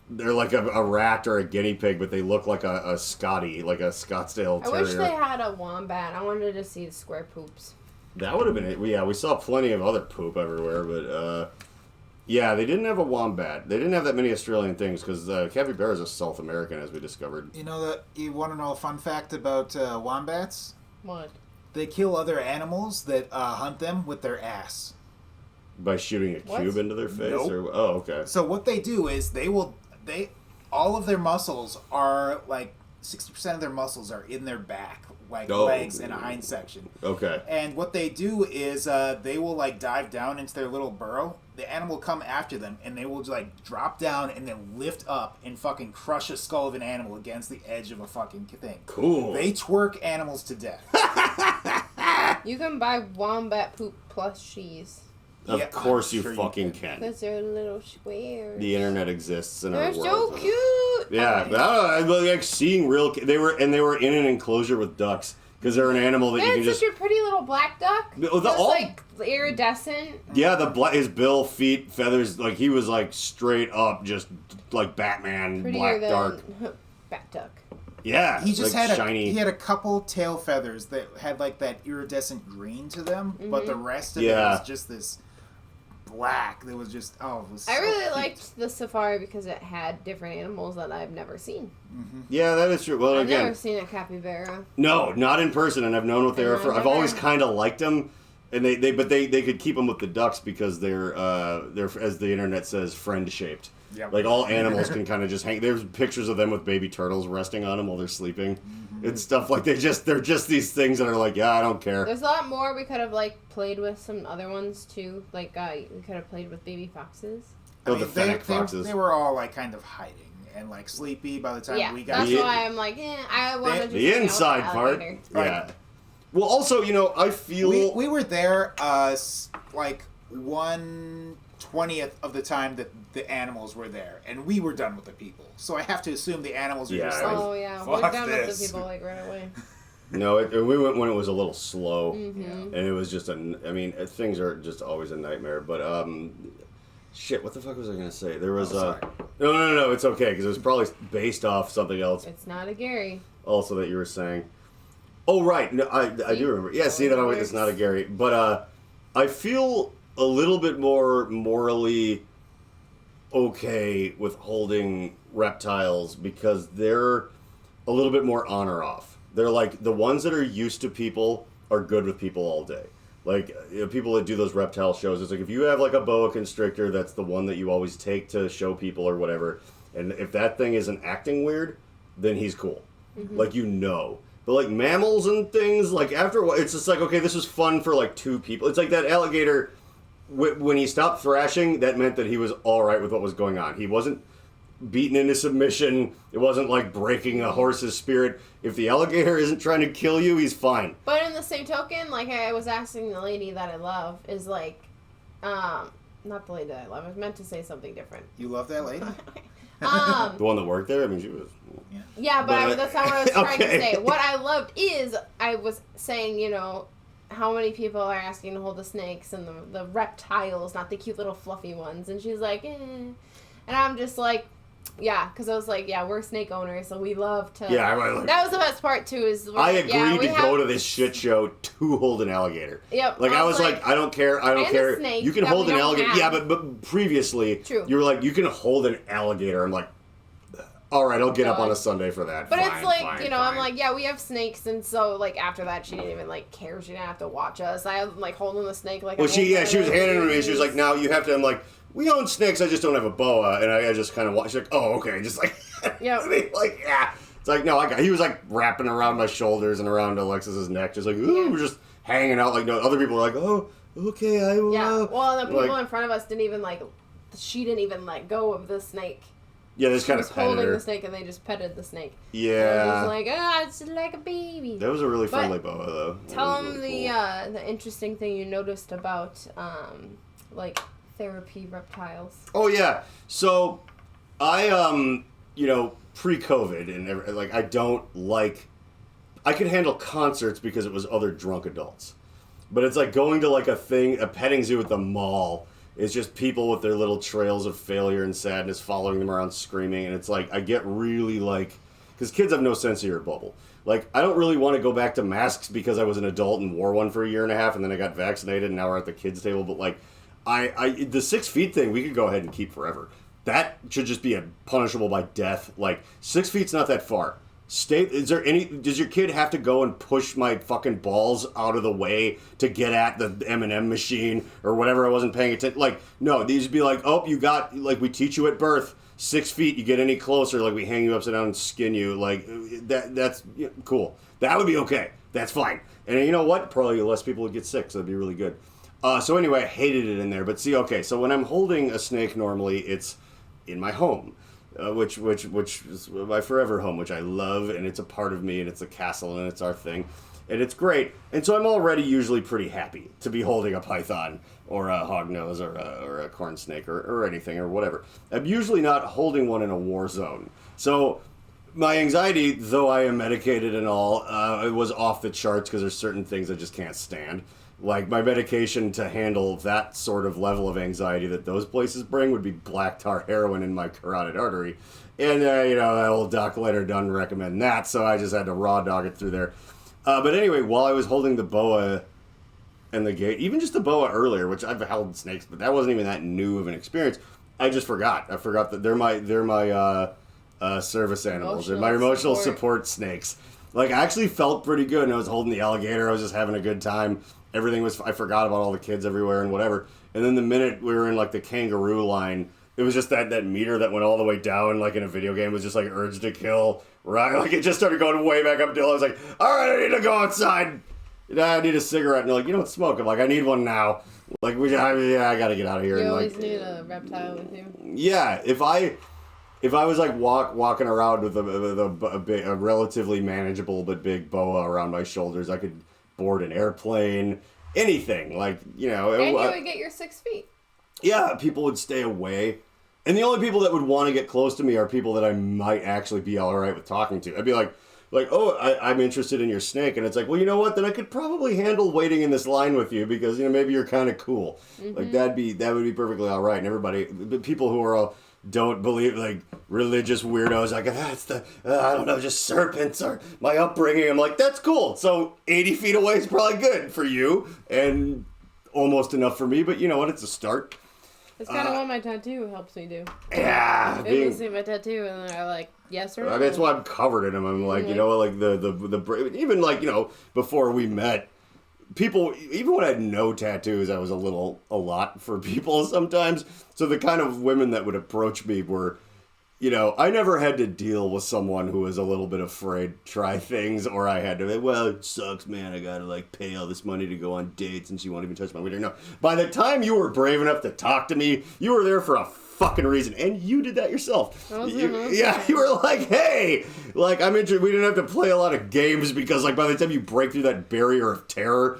rat or a guinea pig, but they look like a Scotty, like a Scottsdale Terrier. I wish they had a wombat. I wanted to see the square poops. That would have been it. Yeah, we saw plenty of other poop everywhere, but yeah, they didn't have a wombat. They didn't have that many Australian things because capybaras are South American, as we discovered. You know you want to know a fun fact about wombats? What? They kill other animals that hunt them with their ass. By shooting a cube into their face? Nope. Okay. So what they do is all of their muscles are like 60% of their muscles are in their back, like legs and a hind section. Okay. And what they do is they will like dive down into their little burrow. The animal will come after them and they will like drop down and then lift up and fucking crush a skull of an animal against the edge of a fucking thing. Cool. They twerk animals to death. You can buy wombat poop plushies. Of course you sure fucking can. Because they're little squares. The internet exists in They're our world. so cute. Yeah, I like seeing real. They were in an enclosure with ducks because they're an animal that They you had can just. such a pretty little black duck. It was like iridescent. Yeah, his bill, feet, feathers, like he was like straight up, just like Batman, Prettier black dark. Bat duck. Yeah, He just like had shiny. he had a couple tail feathers that had like that iridescent green to them, but the rest of it was just this black. That was just it was. So I really cute. liked the safari because it had different animals that I've never seen. Mm-hmm. Yeah, that is true. Well, I've again, never seen a capybara. no, not in person, and I've known what they are for. I've always kind of liked them, and they could keep them with the ducks because they're as the internet says, friend shaped. Yep. Like all animals can kind of just hang. There's pictures of them with baby turtles resting on them while they're sleeping. Mm-hmm. It's stuff like they're just these things that are like, yeah, I don't care. There's a lot more. We could have like played with some other ones too. Like we could have played with baby foxes. Oh, the fennec foxes. They were all like kind of hiding and like sleepy by the time we got. That's why I'm like, I want to just the inside part. Right. Yeah. Well, also, I feel we were there like one 20th of the time that the animals were there, and we were done with the people. So I have to assume the animals are just like, oh yeah, we're fuck done this. with the people like right away. No, we went when it was a little slow, Mm-hmm. and it was just things are just always a nightmare. But shit, what the fuck was I gonna say? There was no, it's okay because it was probably based off something else. It's not a Gary. Also, that you were saying. Oh right, no, I do remember. Yeah, see that it's not a Gary, but I feel a little bit more morally okay with holding reptiles because they're a little bit more on or off. They're like the ones that are used to people are good with people all day. Like people that do those reptile shows, it's like if you have like a boa constrictor, that's the one that you always take to show people or whatever. And if that thing isn't acting weird, then he's cool. Mm-hmm. Like But like mammals and things, like after a while, it's just like, okay, this was fun for like two people. It's like that alligator, when he stopped thrashing, that meant that he was all right with what was going on. He wasn't beaten into submission. It wasn't like breaking a horse's spirit. If the alligator isn't trying to kill you, he's fine. But in the same token, like I was asking the lady that I love, is like, not the lady that I love. I was meant to say something different. You love that lady? The one that worked there? I mean, she was... Yeah, but that's not what I was trying to okay. say. What I loved is, I was saying, how many people are asking to hold the snakes and the reptiles, not the cute little fluffy ones. And she's like, eh. And I'm just like, yeah, because I was like, yeah, we're snake owners, so we love to... Yeah, that was the best part, too, is... I agreed to go to this shit show to hold an alligator. Yep. Like, I was like, I don't care. A snake you can hold an alligator. have. Yeah, but previously, True. You were like, you can hold an alligator. I'm like, all right, I'll get up on a Sunday for that. But fine, it's like, fine, I'm fine. like, yeah, we have snakes, and so, like, after that, she didn't even, like, care. She didn't have to watch us. I was, like, holding the snake, like... Well, she was handing me, she was like, now you have to... I'm like, we own snakes, I just don't have a boa. And I just kind of watched, she's like, oh, okay, just like... Yeah. Like, yeah. It's like, no, he was, like, wrapping around my shoulders and around Alexis's neck, just like, ooh, we're just hanging out. Like, no, other people are like, oh, okay, I will... Yeah, well, the people like, in front of us didn't even, like... She didn't even let go of the snake. Yeah, they just kind of petted petted holding her. the snake, and they just petted the snake. Yeah. And it was like, it's like a baby. That was a really friendly boa, though. Tell them the interesting thing you noticed about, like, therapy reptiles. Oh, yeah. So, I, pre-COVID, and, like, I don't like... I could handle concerts because it was other drunk adults. But it's like going to, like, a petting zoo at the mall... It's just people with their little trails of failure and sadness following them around screaming. And it's like, I get really like... Because kids have no sense of your bubble. Like, I don't really want to go back to masks because I was an adult and wore one for a year and a half and then I got vaccinated and now we're at the kids' table. But, like, the 6 feet thing, we could go ahead and keep forever. That should just be punishable by death. Like, 6 feet's not that far. Does your kid have to go and push my fucking balls out of the way to get at the M&M machine or whatever? I wasn't paying attention. Like, no, these would be like, oh, you got, like, we teach you at birth, 6 feet, you get any closer, like, we hang you upside down and skin you. Like, that's cool. That would be okay. That's fine. And you know what? Probably less people would get sick, so that'd be really good. So anyway, I hated it in there. But see, okay, so when I'm holding a snake normally, it's in my home. Which is my forever home, which I love, and it's a part of me, and it's a castle, and it's our thing, and it's great. And so I'm already usually pretty happy to be holding a python, or a hognose, or a corn snake, or anything, or whatever. I'm usually not holding one in a war zone. So my anxiety, though I am medicated and all, it was off the charts because there's certain things I just can't stand. Like, my medication to handle that sort of level of anxiety that those places bring would be black tar heroin in my carotid artery. And, that old Doc Leonard doesn't recommend that, so I just had to raw dog it through there. But anyway, while I was holding the boa and the gate, even just the boa earlier, which I've held snakes, but that wasn't even that new of an experience, I just forgot. I forgot that they're my service animals. They're my emotional support snakes. Like, I actually felt pretty good, and I was holding the alligator. I was just having a good time. Everything was... I forgot about all the kids everywhere and whatever. And then the minute we were in, like, the kangaroo line, it was just that meter that went all the way down, like in a video game, was just, like, urge to kill. Right? Like, it just started going way back up until I was like, all right, I need to go outside. I need a cigarette. And they're like, you don't smoke. I'm like, I need one now. Like, I gotta get out of here. You and always like, need a reptile with you. Yeah, if I was like walking around with a relatively manageable but big boa around my shoulders, I could board an airplane, anything. Like, And you would get your 6 feet. yeah, people would stay away. And the only people that would want to get close to me are people that I might actually be all right with talking to. I'd be like, oh, I'm interested in your snake. And it's like, well, you know what? Then I could probably handle waiting in this line with you because, maybe you're kind of cool. Mm-hmm. Like, that would be perfectly all right. And everybody, people who are all, don't believe, like, religious weirdos, like, that's I don't know, just serpents or my upbringing. I'm like, that's cool. So 80 feet away is probably good for you and almost enough for me. But you know what? It's a start. It's kind of what my tattoo helps me do. Yeah. They see my tattoo and they're like, yes or no. That's why I'm covered in them. I'm like, you know, like the even like, before we met, people, even when I had no tattoos, I was a lot for people sometimes. So the kind of women that would approach me were, I never had to deal with someone who was a little bit afraid to try things, or I had to, well, it sucks, man, I gotta, like, pay all this money to go on dates, and she won't even touch my wiener. No, by the time you were brave enough to talk to me, you were there for a fucking reason, and you did that yourself. You were like, hey, like, I'm interested, we didn't have to play a lot of games, because, like, by the time you break through that barrier of terror,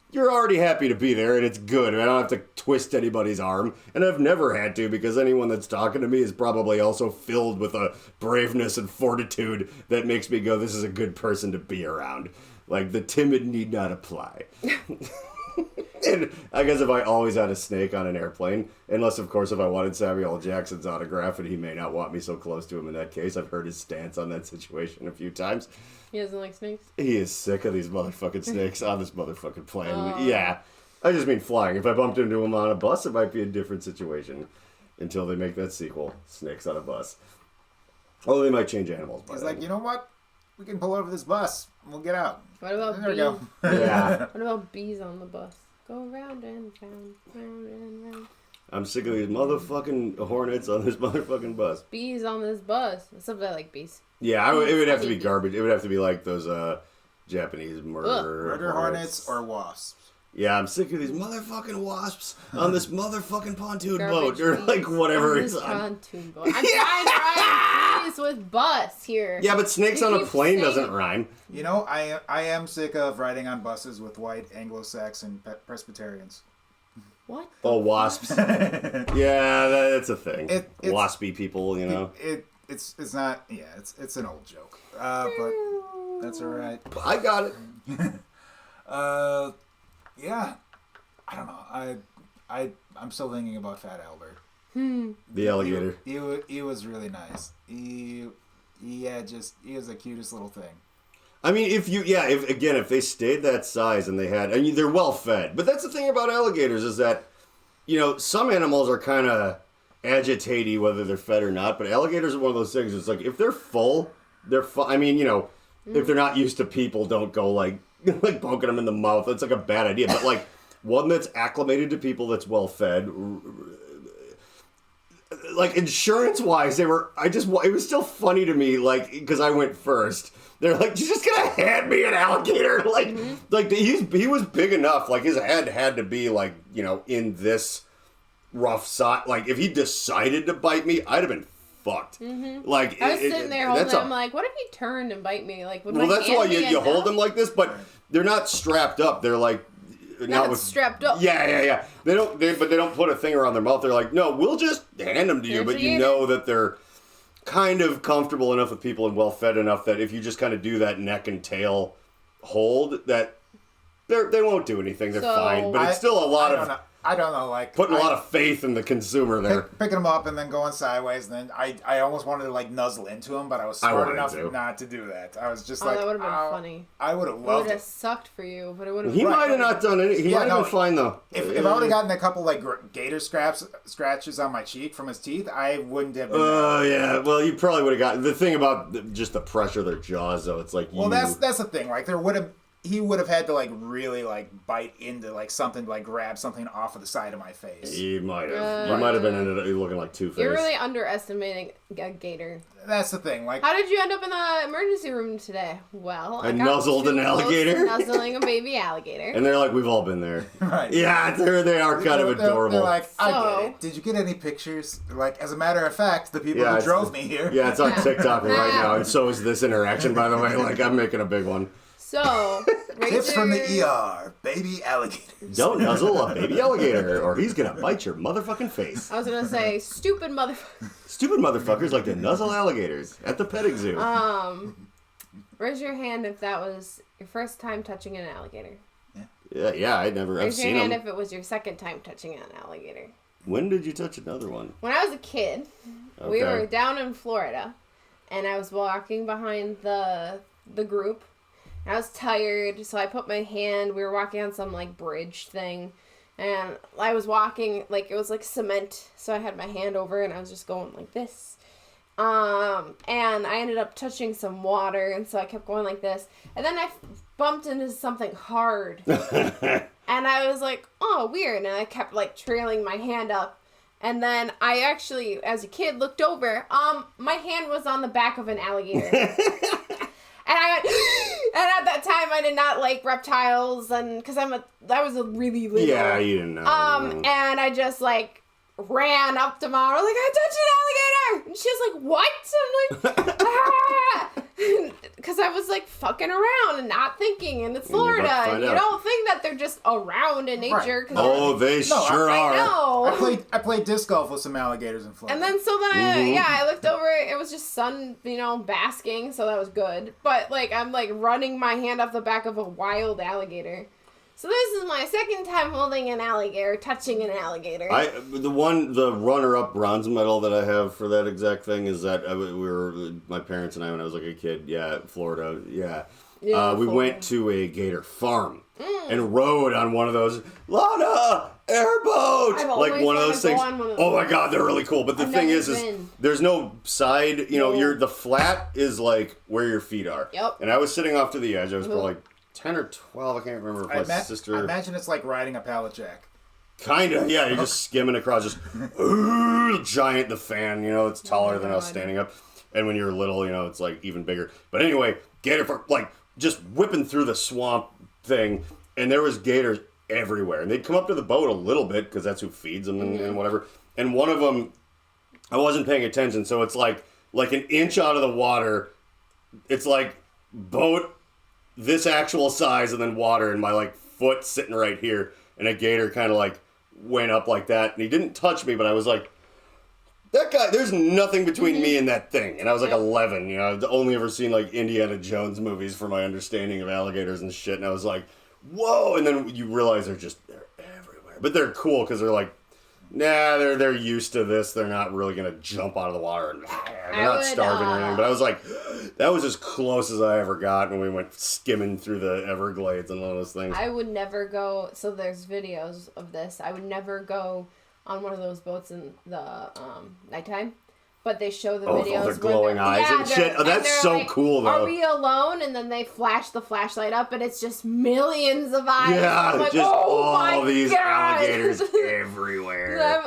you're already happy to be there, and it's good. I don't have to twist anybody's arm, and I've never had to, because anyone that's talking to me is probably also filled with a braveness and fortitude that makes me go, this is a good person to be around. Like, the timid need not apply. And I guess if I always had a snake on an airplane, unless, of course, if I wanted Samuel L. Jackson's autograph, and he may not want me so close to him in that case. I've heard his stance on that situation a few times. He doesn't like snakes? He is sick of these motherfucking snakes on this motherfucking plane. Yeah. I just mean flying. If I bumped into him on a bus, it might be a different situation. Until they make that sequel, Snakes on a Bus. Although they might change animals by He's then. like, you know what? We can pull over this bus. We'll get out. What about there bees? we go. Yeah. What about bees on the bus? Go round and round, round and round. I'm sick of these motherfucking hornets on this motherfucking bus. Bees on this bus. Something like bees. Yeah, it would have to be garbage. It would have to be like those Japanese murder hornets or wasps. Yeah, I'm sick of these motherfucking wasps on this motherfucking pontoon Garbage boat or like whatever it's on. Pontoon boat. I'm trying to rhyme bees with bus here. Yeah, but snakes on a plane doesn't rhyme. You know, I am sick of riding on buses with white Anglo-Saxon Presbyterians. What? Oh, wasps. Yeah, that's a thing. Waspy people, It's not. Yeah, it's an old joke. But that's all right. I got it. Yeah. I don't know. I'm still thinking about Fat Albert. The alligator. He was really nice. He was the cutest little thing. I mean, if they stayed that size and they're well fed. But that's the thing about alligators is that, some animals are kind of agitaty whether they're fed or not. But alligators are one of those things. It's like if they're full, they're fine. I mean, if they're not used to people, don't go like poking them in the mouth. That's like a bad idea. But like one that's acclimated to people, that's well fed. Like insurance wise, it was still funny to me, like, because I went first. They're like, you're just gonna hand me an alligator? Like he was big enough, like his head had to be like, in this rough side. Like if he decided to bite me, I'd have been fucked. Mm-hmm. Like I was sitting there holding him, like, what if he turned and bite me? Like, that's why you hold them like this, but they're not strapped up. They're like. Not strapped up. Yeah. They don't put a thing around their mouth. They're like, no, we'll just hand them to you. But you know that they're kind of comfortable enough with people and well fed enough that if you just kind of do that neck and tail hold, that they won't do anything. They're fine. But it's still a lot of. I don't know, like putting a lot of faith in the consumer there. Picking them up and then going sideways, and then I almost wanted to like nuzzle into him, but I was smart enough not to do that. I was just like, that would have been funny. I would have loved it. It would have sucked for you, but it would have. He might have not done anything. He might have been fine though. If I would have gotten a couple like gator scratches on my cheek from his teeth, I wouldn't have. Oh yeah, well you probably would have gotten the thing about just the pressure of their jaws though. It's like that's the thing. Like he would have had to like really like bite into like something to like grab something off of the side of my face. He might have. You might have been looking like Two-Face. You're really underestimating a gator. That's the thing. Like, how did you end up in the emergency room today? Well, I nuzzled an alligator. Nuzzling a baby alligator. And they're like, we've all been there. Right. Yeah, they are kind of adorable. They're like, I get it. Did you get any pictures? Like, as a matter of fact, the people who drove me here. Yeah, it's on TikTok right now, and so is this interaction, by the way. Like, I'm making a big one. So, tips from the ER: baby alligators. Don't nuzzle a baby alligator, or he's gonna bite your motherfucking face. I was gonna say, stupid motherfucker. Stupid motherfuckers like to nuzzle alligators at the petting zoo. Raise your hand if that was your first time touching an alligator. Yeah, I've Raise seen your hand them. if it was your second time touching an alligator. When did you touch another one? When I was a kid, we were down in Florida, and I was walking behind the group. I was tired, so I put my hand. We were walking on some like bridge thing, and I was walking like it was like cement. So I had my hand over, and I was just going like this. And I ended up touching some water, and so I kept going like this. And then I bumped into something hard, and I was like, "Oh, weird!" And I kept like trailing my hand up. And then I actually, as a kid, looked over. My hand was on the back of an alligator. And I went, and at that time I did not like reptiles, and because I was a really little. Yeah, you didn't know. And I just like ran up to Mom. I was like, I touched an alligator, and she was like, what? I'm like, ah! Because I was like fucking around and not thinking, and it's Florida, and you don't think that they're just around in nature. Right. Oh, they sure are. I know. I played disc golf with some alligators in Florida. And then I looked over. It was just sun, basking, so that was good. But like I'm like running my hand off the back of a wild alligator. So this is my second time holding an alligator, touching an alligator. The runner-up bronze medal that I have for that exact thing is that my parents and I, when I was like a kid, Florida, we Florida. went to a gator farm and rode on one of those Lana airboats, like one of those things. Oh my God, they're really cool. But the thing is there's no side. The flat is like where your feet are. Yep. And I was sitting off to the edge. I was probably 10 or 12, I can't remember if my sister... I imagine it's like riding a pallet jack. Kinda, yeah, you're just skimming across, just giant, the fan, it's taller than us standing up. And when you're little, it's like even bigger. But anyway, gator, like, just whipping through the swamp thing, and there was gators everywhere. And they'd come up to the boat a little bit, because that's who feeds them and whatever. And one of them, I wasn't paying attention, so it's like an inch out of the water, it's like boat... this actual size, and then water, and my like foot sitting right here, and a gator kind of like went up like that, and he didn't touch me, but I was like, that guy, there's nothing between me and that thing. And I was like 11, I've only ever seen like Indiana Jones movies for my understanding of alligators and shit, and I was like, whoa. And then you realize they're everywhere, but they're cool because they're like, nah, they're used to this. They're not really gonna jump out of the water, and they're not starving or anything. But I was like, that was as close as I ever got when we went skimming through the Everglades and all those things. I would never go. So there's videos of this. I would never go on one of those boats in the nighttime. But they show the videos. Oh, the glowing eyes and shit. Oh, that's so like, cool, though. Are we alone? And then they flash the flashlight up, and it's just millions of eyes. Yeah, like, just all these God. alligators everywhere.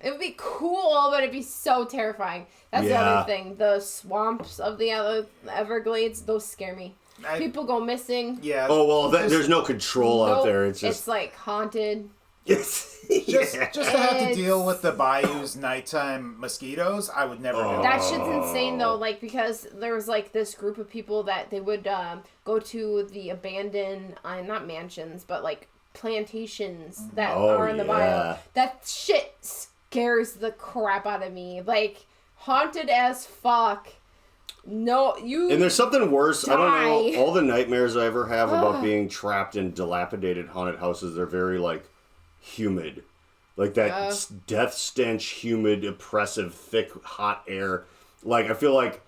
It would be cool, but it'd be so terrifying. That's the other thing. The swamps of the Everglades, those scare me. People go missing. Yeah. Oh, well, there's no control out there. It's just... It's like haunted. Just to have to deal with the bayou's nighttime mosquitoes, I would never do that. Shit's insane though, like because there was like this group of people that they would go to the abandoned, not mansions, but like plantations that are in the bayou. That shit scares the crap out of me. Like haunted as fuck. No, and there's something worse. I don't know. All the nightmares I ever have about being trapped in dilapidated haunted houses, they're very like humid, like that death stench, humid, oppressive, thick, hot air. Like I feel like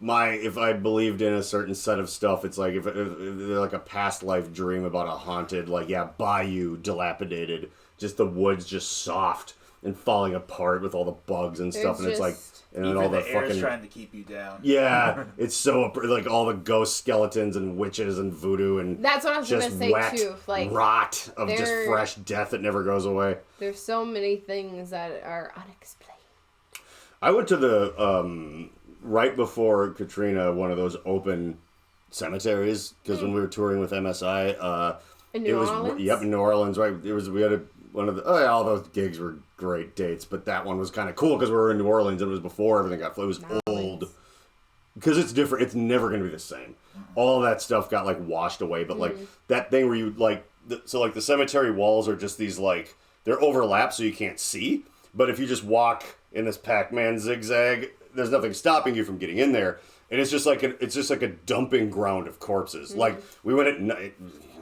if I believed in a certain set of stuff, it's like if they're like a past life dream about a haunted, like bayou, dilapidated, just the woods just soft and falling apart with all the bugs and stuff, and it's like. And then all the air fucking is trying to keep you down. Yeah, it's so like all the ghost skeletons and witches and voodoo and that's what I was gonna say wet too. Like rot of just fresh death that never goes away. There's so many things that are unexplained. I went to the right before Katrina, one of those open cemeteries, because when we were touring with MSI, in New Orleans? Yep, in New Orleans, right? We had one of the all those gigs were great dates, but that one was kind of cool because we were in New Orleans and it was before everything got. It was old because it's different. It's never going to be the same. all that stuff got like washed away. But like that thing where you like, so like the cemetery walls are just these like, they're overlapped so you can't see. But if you just walk in this Pac-Man zigzag, there's nothing stopping you from getting in there. And it's just like a dumping ground of corpses. Like we went at night,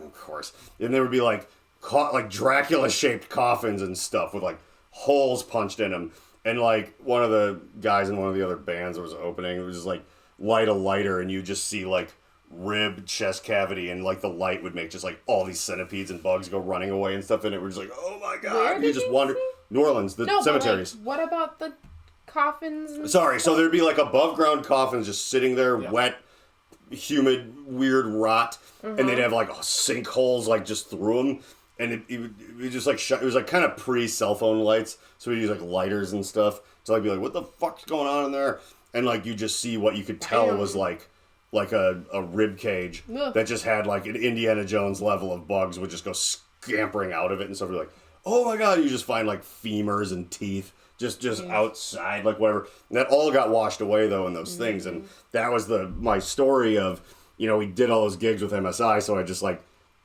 of course, and there would be like Dracula-shaped coffins and stuff with like holes punched in them. And like one of the guys in one of the other bands that was opening, it was just like light a lighter, and you just see like rib chest cavity, and like the light would make just like all these centipedes and bugs go running away and stuff. And it was like, oh my god! Where You just wander New Orleans, the cemeteries. But, like, what about the coffins? Sorry, so there'd be like above ground coffins just sitting there, wet, humid, weird rot, and they'd have like sinkholes like just through them, and it just like it was like kind of pre cell phone lights, so we'd use like lighters and stuff. So I'd be like, what the fuck's going on in there? And like you just see what you could tell was like a rib cage that just had like an Indiana Jones level of bugs would just go scampering out of it and stuff. You're like, oh my god! You just find like femurs and teeth. Just outside, like whatever. And that all got washed away though in those things, and that was my story of, we did all those gigs with MSI, so I just like,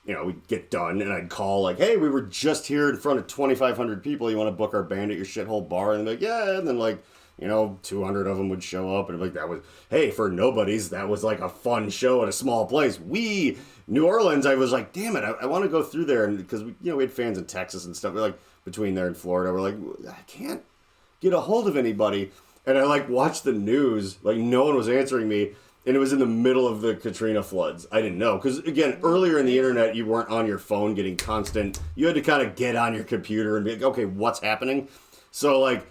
we'd get done and I'd call like, hey, we were just here in front of 2,500 people. You want to book our band at your shithole bar? And they're like, yeah. And then like, 200 of them would show up, and like that was, hey, for nobodies, that was like a fun show at a small place. New Orleans, I was like, damn it, I want to go through there, and because we had fans in Texas and stuff. We're like between there and Florida, we're like, I can't get a hold of anybody. And I like watched the news, like no one was answering me, and it was in the middle of the Katrina floods. I didn't know, because again, earlier in the internet, you weren't on your phone getting constant, you had to kind of get on your computer and be like, okay, what's happening? So like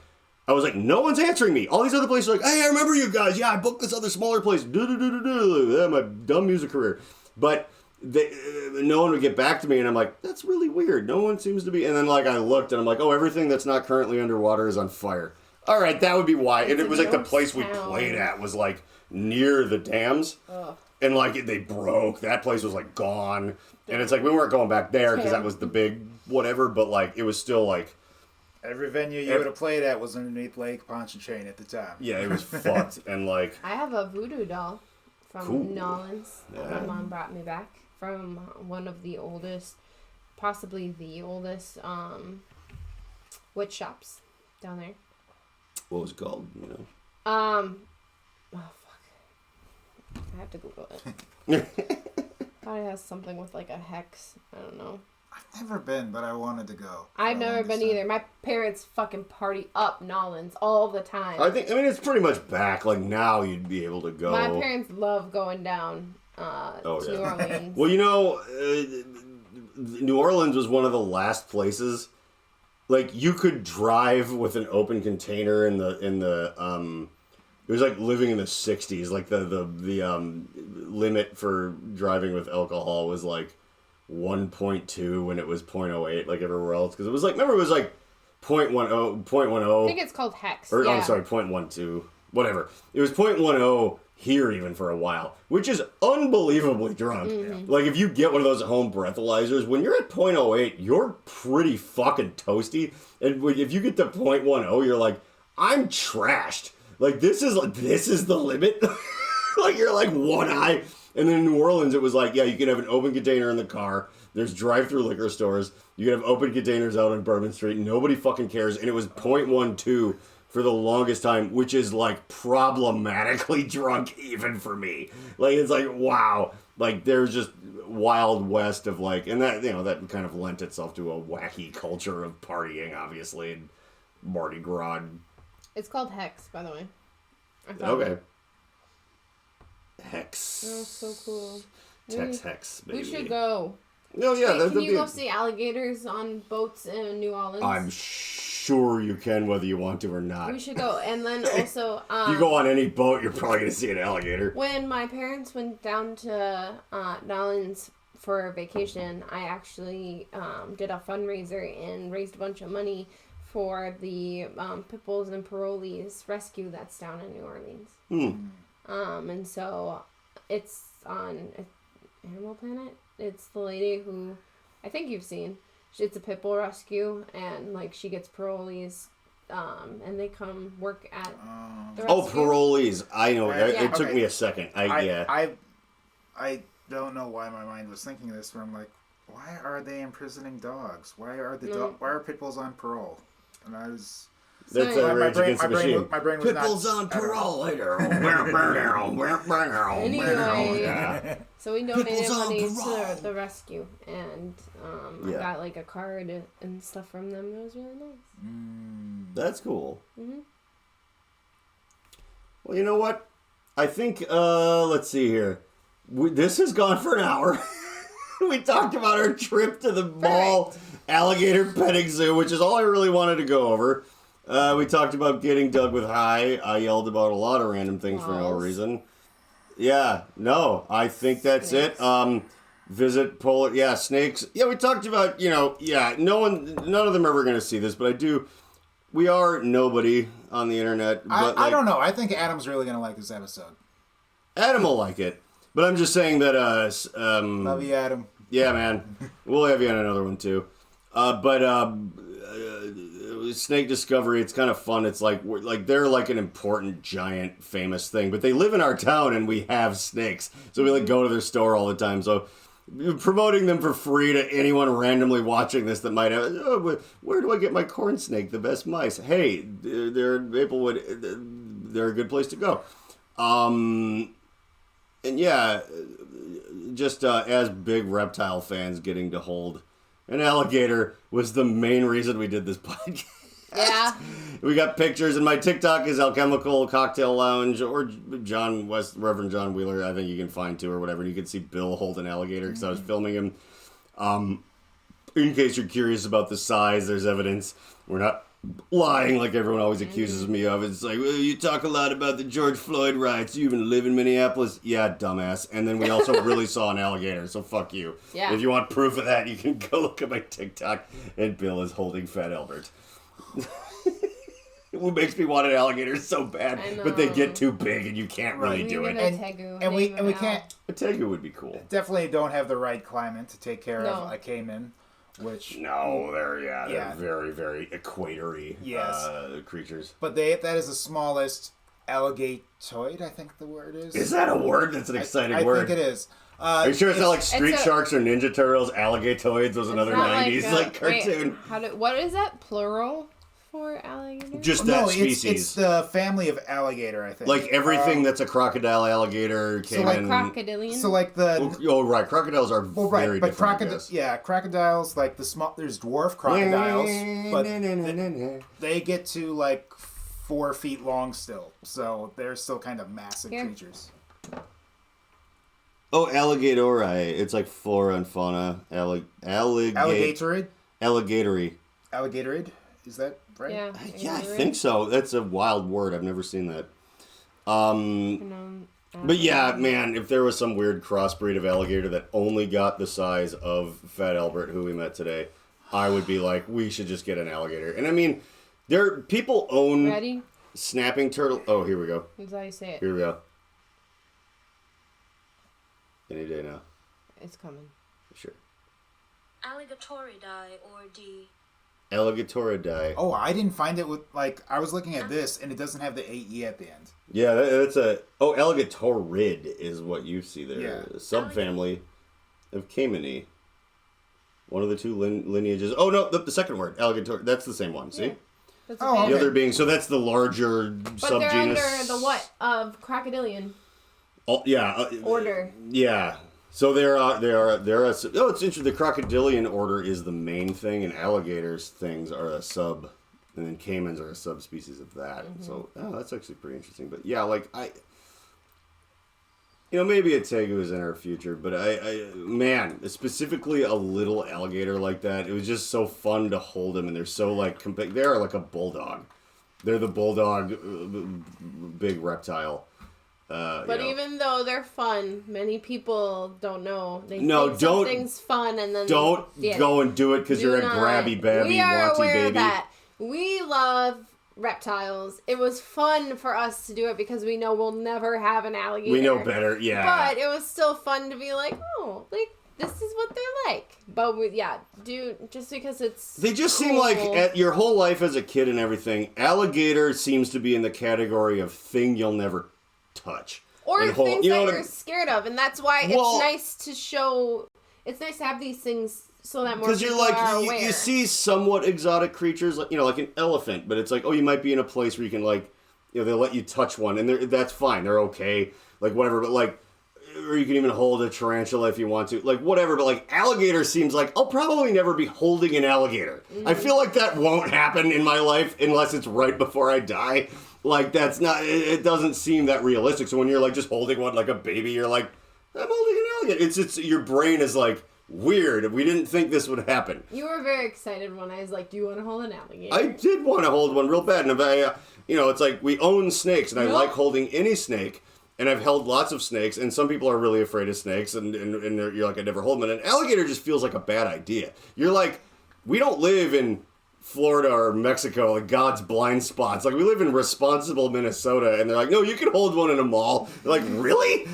I was like, no one's answering me. All these other places are like, hey, I remember you guys, yeah, I booked this other smaller place, my dumb music career. But no one would get back to me, and I'm like, that's really weird. No one seems to be. And then like I looked, and I'm like, oh, everything that's not currently underwater is on fire. All right, that would be why. And it was like the place we played at was like near the dams, and like they broke. That place was like gone, and it's like we weren't going back there because that was the big whatever. But like it was still like every venue you would have played at was underneath Lake Pontchartrain at the time. Yeah, it was fucked, and like I have a voodoo doll from New Orleans. My mom brought me back from one of the oldest, possibly the oldest, witch shops down there. What was it called? Oh fuck! I have to Google it. Probably has something with like a hex. I don't know. I've never been, but I wanted to go. I've never been either. My parents fucking party up Nolans all the time. I mean, it's pretty much back. Like now, you'd be able to go. My parents love going down to New Orleans. Well, New Orleans was one of the last places. Like you could drive with an open container in the it was like living in the 60s. Like the limit for driving with alcohol was like 1.2 when it was 0.08 like everywhere else, because it was like, remember it was like 0.10. I think it's called hex. Or I'm sorry, 0.12. Whatever. It was 0.10 here even for a while, which is unbelievably drunk. Mm-hmm. Like if you get one of those home breathalyzers, when you're at 0.08, you're pretty fucking toasty. And if you get to 0.10, you're like, I'm trashed. Like this is the limit. Like you're like one eye. And then in New Orleans, it was like, yeah, you can have an open container in the car. There's drive-through liquor stores. You can have open containers out on Bourbon Street. Nobody fucking cares. And it was 0.12 for the longest time, which is like problematically drunk even for me. Like it's like, wow. Like there's just Wild West of like, and that, that kind of lent itself to a wacky culture of partying, obviously, and Mardi Gras. It's called Hex, by the way. Okay. Hex. Oh, so cool. Hex, baby. We should go. No, yeah. Wait, can you go see alligators on boats in New Orleans? I'm sure you can, whether you want to or not. We should go. And then also... if you go on any boat, you're probably going to see an alligator. When my parents went down to New Orleans for vacation, I actually did a fundraiser and raised a bunch of money for the Pipples and Parolees rescue that's down in New Orleans. And so it's on Animal Planet. It's the lady who I think you've seen. It's a pit bull rescue, and like she gets parolees, and they come work at the rescue. Oh, parolees! I know. Yeah. It took me a second. I don't know why my mind was thinking this, but I'm like, why are they imprisoning dogs? Why are why are pit bulls on parole? And I was... That's a Rage Against the Machine. My brain was Pit bulls on parole. Anyway, so we donated money to the rescue, and I got like a card and stuff from them. It was really nice. That's cool. Mm-hmm. Well, you know what? I think, let's see here. This has gone for an hour. We talked about our trip to the mall alligator petting zoo, which is all I really wanted to go over. We talked about getting Doug with high. I yelled about a lot of random things for no reason. Yeah, no, I think that's it. Visit polar, snakes. Yeah, we talked about, none of them are ever going to see this, but we are nobody on the internet. But I don't know. I think Adam's really going to like this episode. Adam will like it. But I'm just saying that, love you, Adam. Yeah, man. We'll have you on another one, too. Snake discovery, it's kind of fun. It's like they're like an important, giant, famous thing, but they live in our town and we have snakes, so we go to their store all the time. So promoting them for free to anyone randomly watching this that might have, where do I get my corn snake? The best mice. Hey, they're in Maplewood. They're a good place to go. And yeah, just as big reptile fans, getting to hold an alligator was the main reason we did this podcast. Yeah. We got pictures, and my TikTok is Alchemical Cocktail Lounge, or Reverend John Wheeler, I think you can find too, or whatever. And you can see Bill hold an alligator because I was filming him. In case you're curious about the size, there's evidence. We're not lying like everyone always accuses me of. It's like, well, you talk a lot about the George Floyd riots. You even live in Minneapolis. Yeah, dumbass. And then we also really saw an alligator, so fuck you. Yeah. If you want proof of that, you can go look at my TikTok, and Bill is holding Fat Albert. What makes me want an alligator so bad, but they get too big and you can't really do it. And we can't. A tegu would be cool. Definitely don't have the right climate to take care of a caiman. Which they're very, very equatory creatures. But that is the smallest alligatoid, I think the word is. Is that a word? That's an exciting word. I think it is. Are you sure it's not like Street Sharks or Ninja Turtles? Alligatoids was another 90s cartoon. What is that plural for alligator? Just that species. It's the family of alligator, I think. Like everything that's a crocodile, alligator, caiman. So like crocodilian? So like the... Oh, right. Crocodiles are very different, crocodiles, like the small... There's dwarf crocodiles, but they get to like 4 feet long still. So they're still kind of massive creatures. Oh, Alligatori. It's like flora and fauna. Alligatorid? Alligatory. Alligatorid? Is that right? Yeah, I think so. That's a wild word. I've never seen that. But yeah, man, if there was some weird crossbreed of alligator that only got the size of Fat Albert, who we met today, I would be like, we should just get an alligator. And I mean, people own snapping turtle. Oh, here we go. That's how you say it. Here we go. Any day now. It's coming. Sure. Alligatoridae or D. Alligatoridae. Oh, I didn't find it with, I was looking at this, and it doesn't have the AE at the end. Yeah, that's Alligatorid is what you see there. Yeah. A subfamily of Caimani. One of the two lineages. Oh, no, the second word, alligator. That's the same one, see? Yeah. That's okay. The other being, so that's the larger subgenus. But they're under the what? Of crocodilian. Oh, yeah. Order. Yeah. So it's interesting. The crocodilian order is the main thing, and alligators things are a sub, and then caimans are a subspecies of that. Mm-hmm. So that's actually pretty interesting. But yeah, maybe a tegu is in our future, but specifically a little alligator like that, it was just so fun to hold them, and they're so they are like a bulldog. They're the bulldog, big reptile. Even though they're fun, many people don't know. They think something's fun, and then go and do it because you're a grabby babby, we are wanty aware baby. Of that. We love reptiles. It was fun for us to do it because we know we'll never have an alligator. We know better, yeah. But it was still fun to be like, this is what they're like. But just because it's they just cool. seem like at your whole life as a kid and everything, alligator seems to be in the category of thing you'll never touch. Or and things you that know you're scared of, and that's why it's nice to show. It's nice to have these things so that more people are aware. You see somewhat exotic creatures, like like an elephant, but it's like, oh, you might be in a place where you can they'll let you touch one, and that's fine. They're okay, like whatever. But or you can even hold a tarantula if you want to, like whatever. But alligator seems like I'll probably never be holding an alligator. I feel like that won't happen in my life unless it's right before I die. That's not. It doesn't seem that realistic. So when you're just holding one like a baby, you're like, I'm holding an alligator. It's your brain is weird. We didn't think this would happen. You were very excited when I was like, do you want to hold an alligator? I did want to hold one real bad. And it's like we own snakes, and I like holding any snake. And I've held lots of snakes, and some people are really afraid of snakes, and you're like, I never hold them. And an alligator just feels like a bad idea. You're like, we don't live in Florida or Mexico, God's blind spots. We live in responsible Minnesota, and they're like, no, you can hold one in a mall. You're like, really?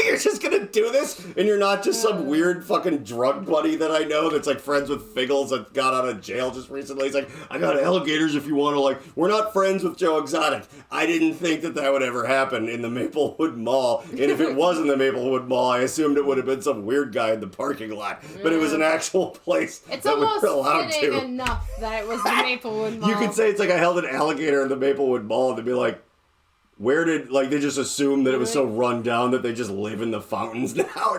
You're just gonna do this? And you're not just some weird fucking drug buddy that I know that's friends with Figgles that got out of jail just recently. He's like, I got alligators if you want to, we're not friends with Joe Exotic. I didn't think that would ever happen in the Maplewood Mall. And if it was in the Maplewood Mall, I assumed it would have been some weird guy in the parking lot. But it was an actual place it's that we were allowed to. It's almost to. enough that it was the Maplewood Mall. You could say it's I held an alligator in the Maplewood Mall, and they'd be like, where did, they just assume that it was so run down that they just live in the fountains now.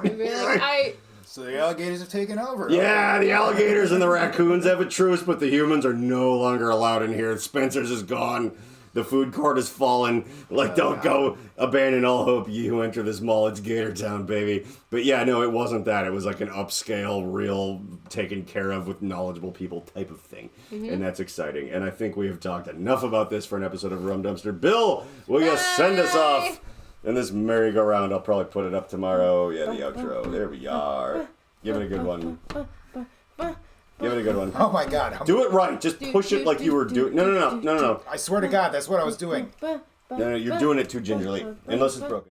So the alligators have taken over. Yeah, the alligators and the raccoons have a truce, but the humans are no longer allowed in here. Spencer's is gone. The food court has fallen. Don't go abandon all hope, ye who enter this mall. It's Gator Town, baby. But yeah, no, it wasn't that. It was an upscale, real, taken care of with knowledgeable people type of thing. Mm-hmm. And that's exciting. And I think we have talked enough about this for an episode of Rum Dumpster. Bill, will you send us off in this merry-go-round? I'll probably put it up tomorrow. Yeah, the outro. There we are. Give it a good one. Give it a good one. Oh my God. Do it right. Just push it like you were doing. No. I swear to God, that's what I was doing. No, you're doing it too gingerly. Unless it's broken.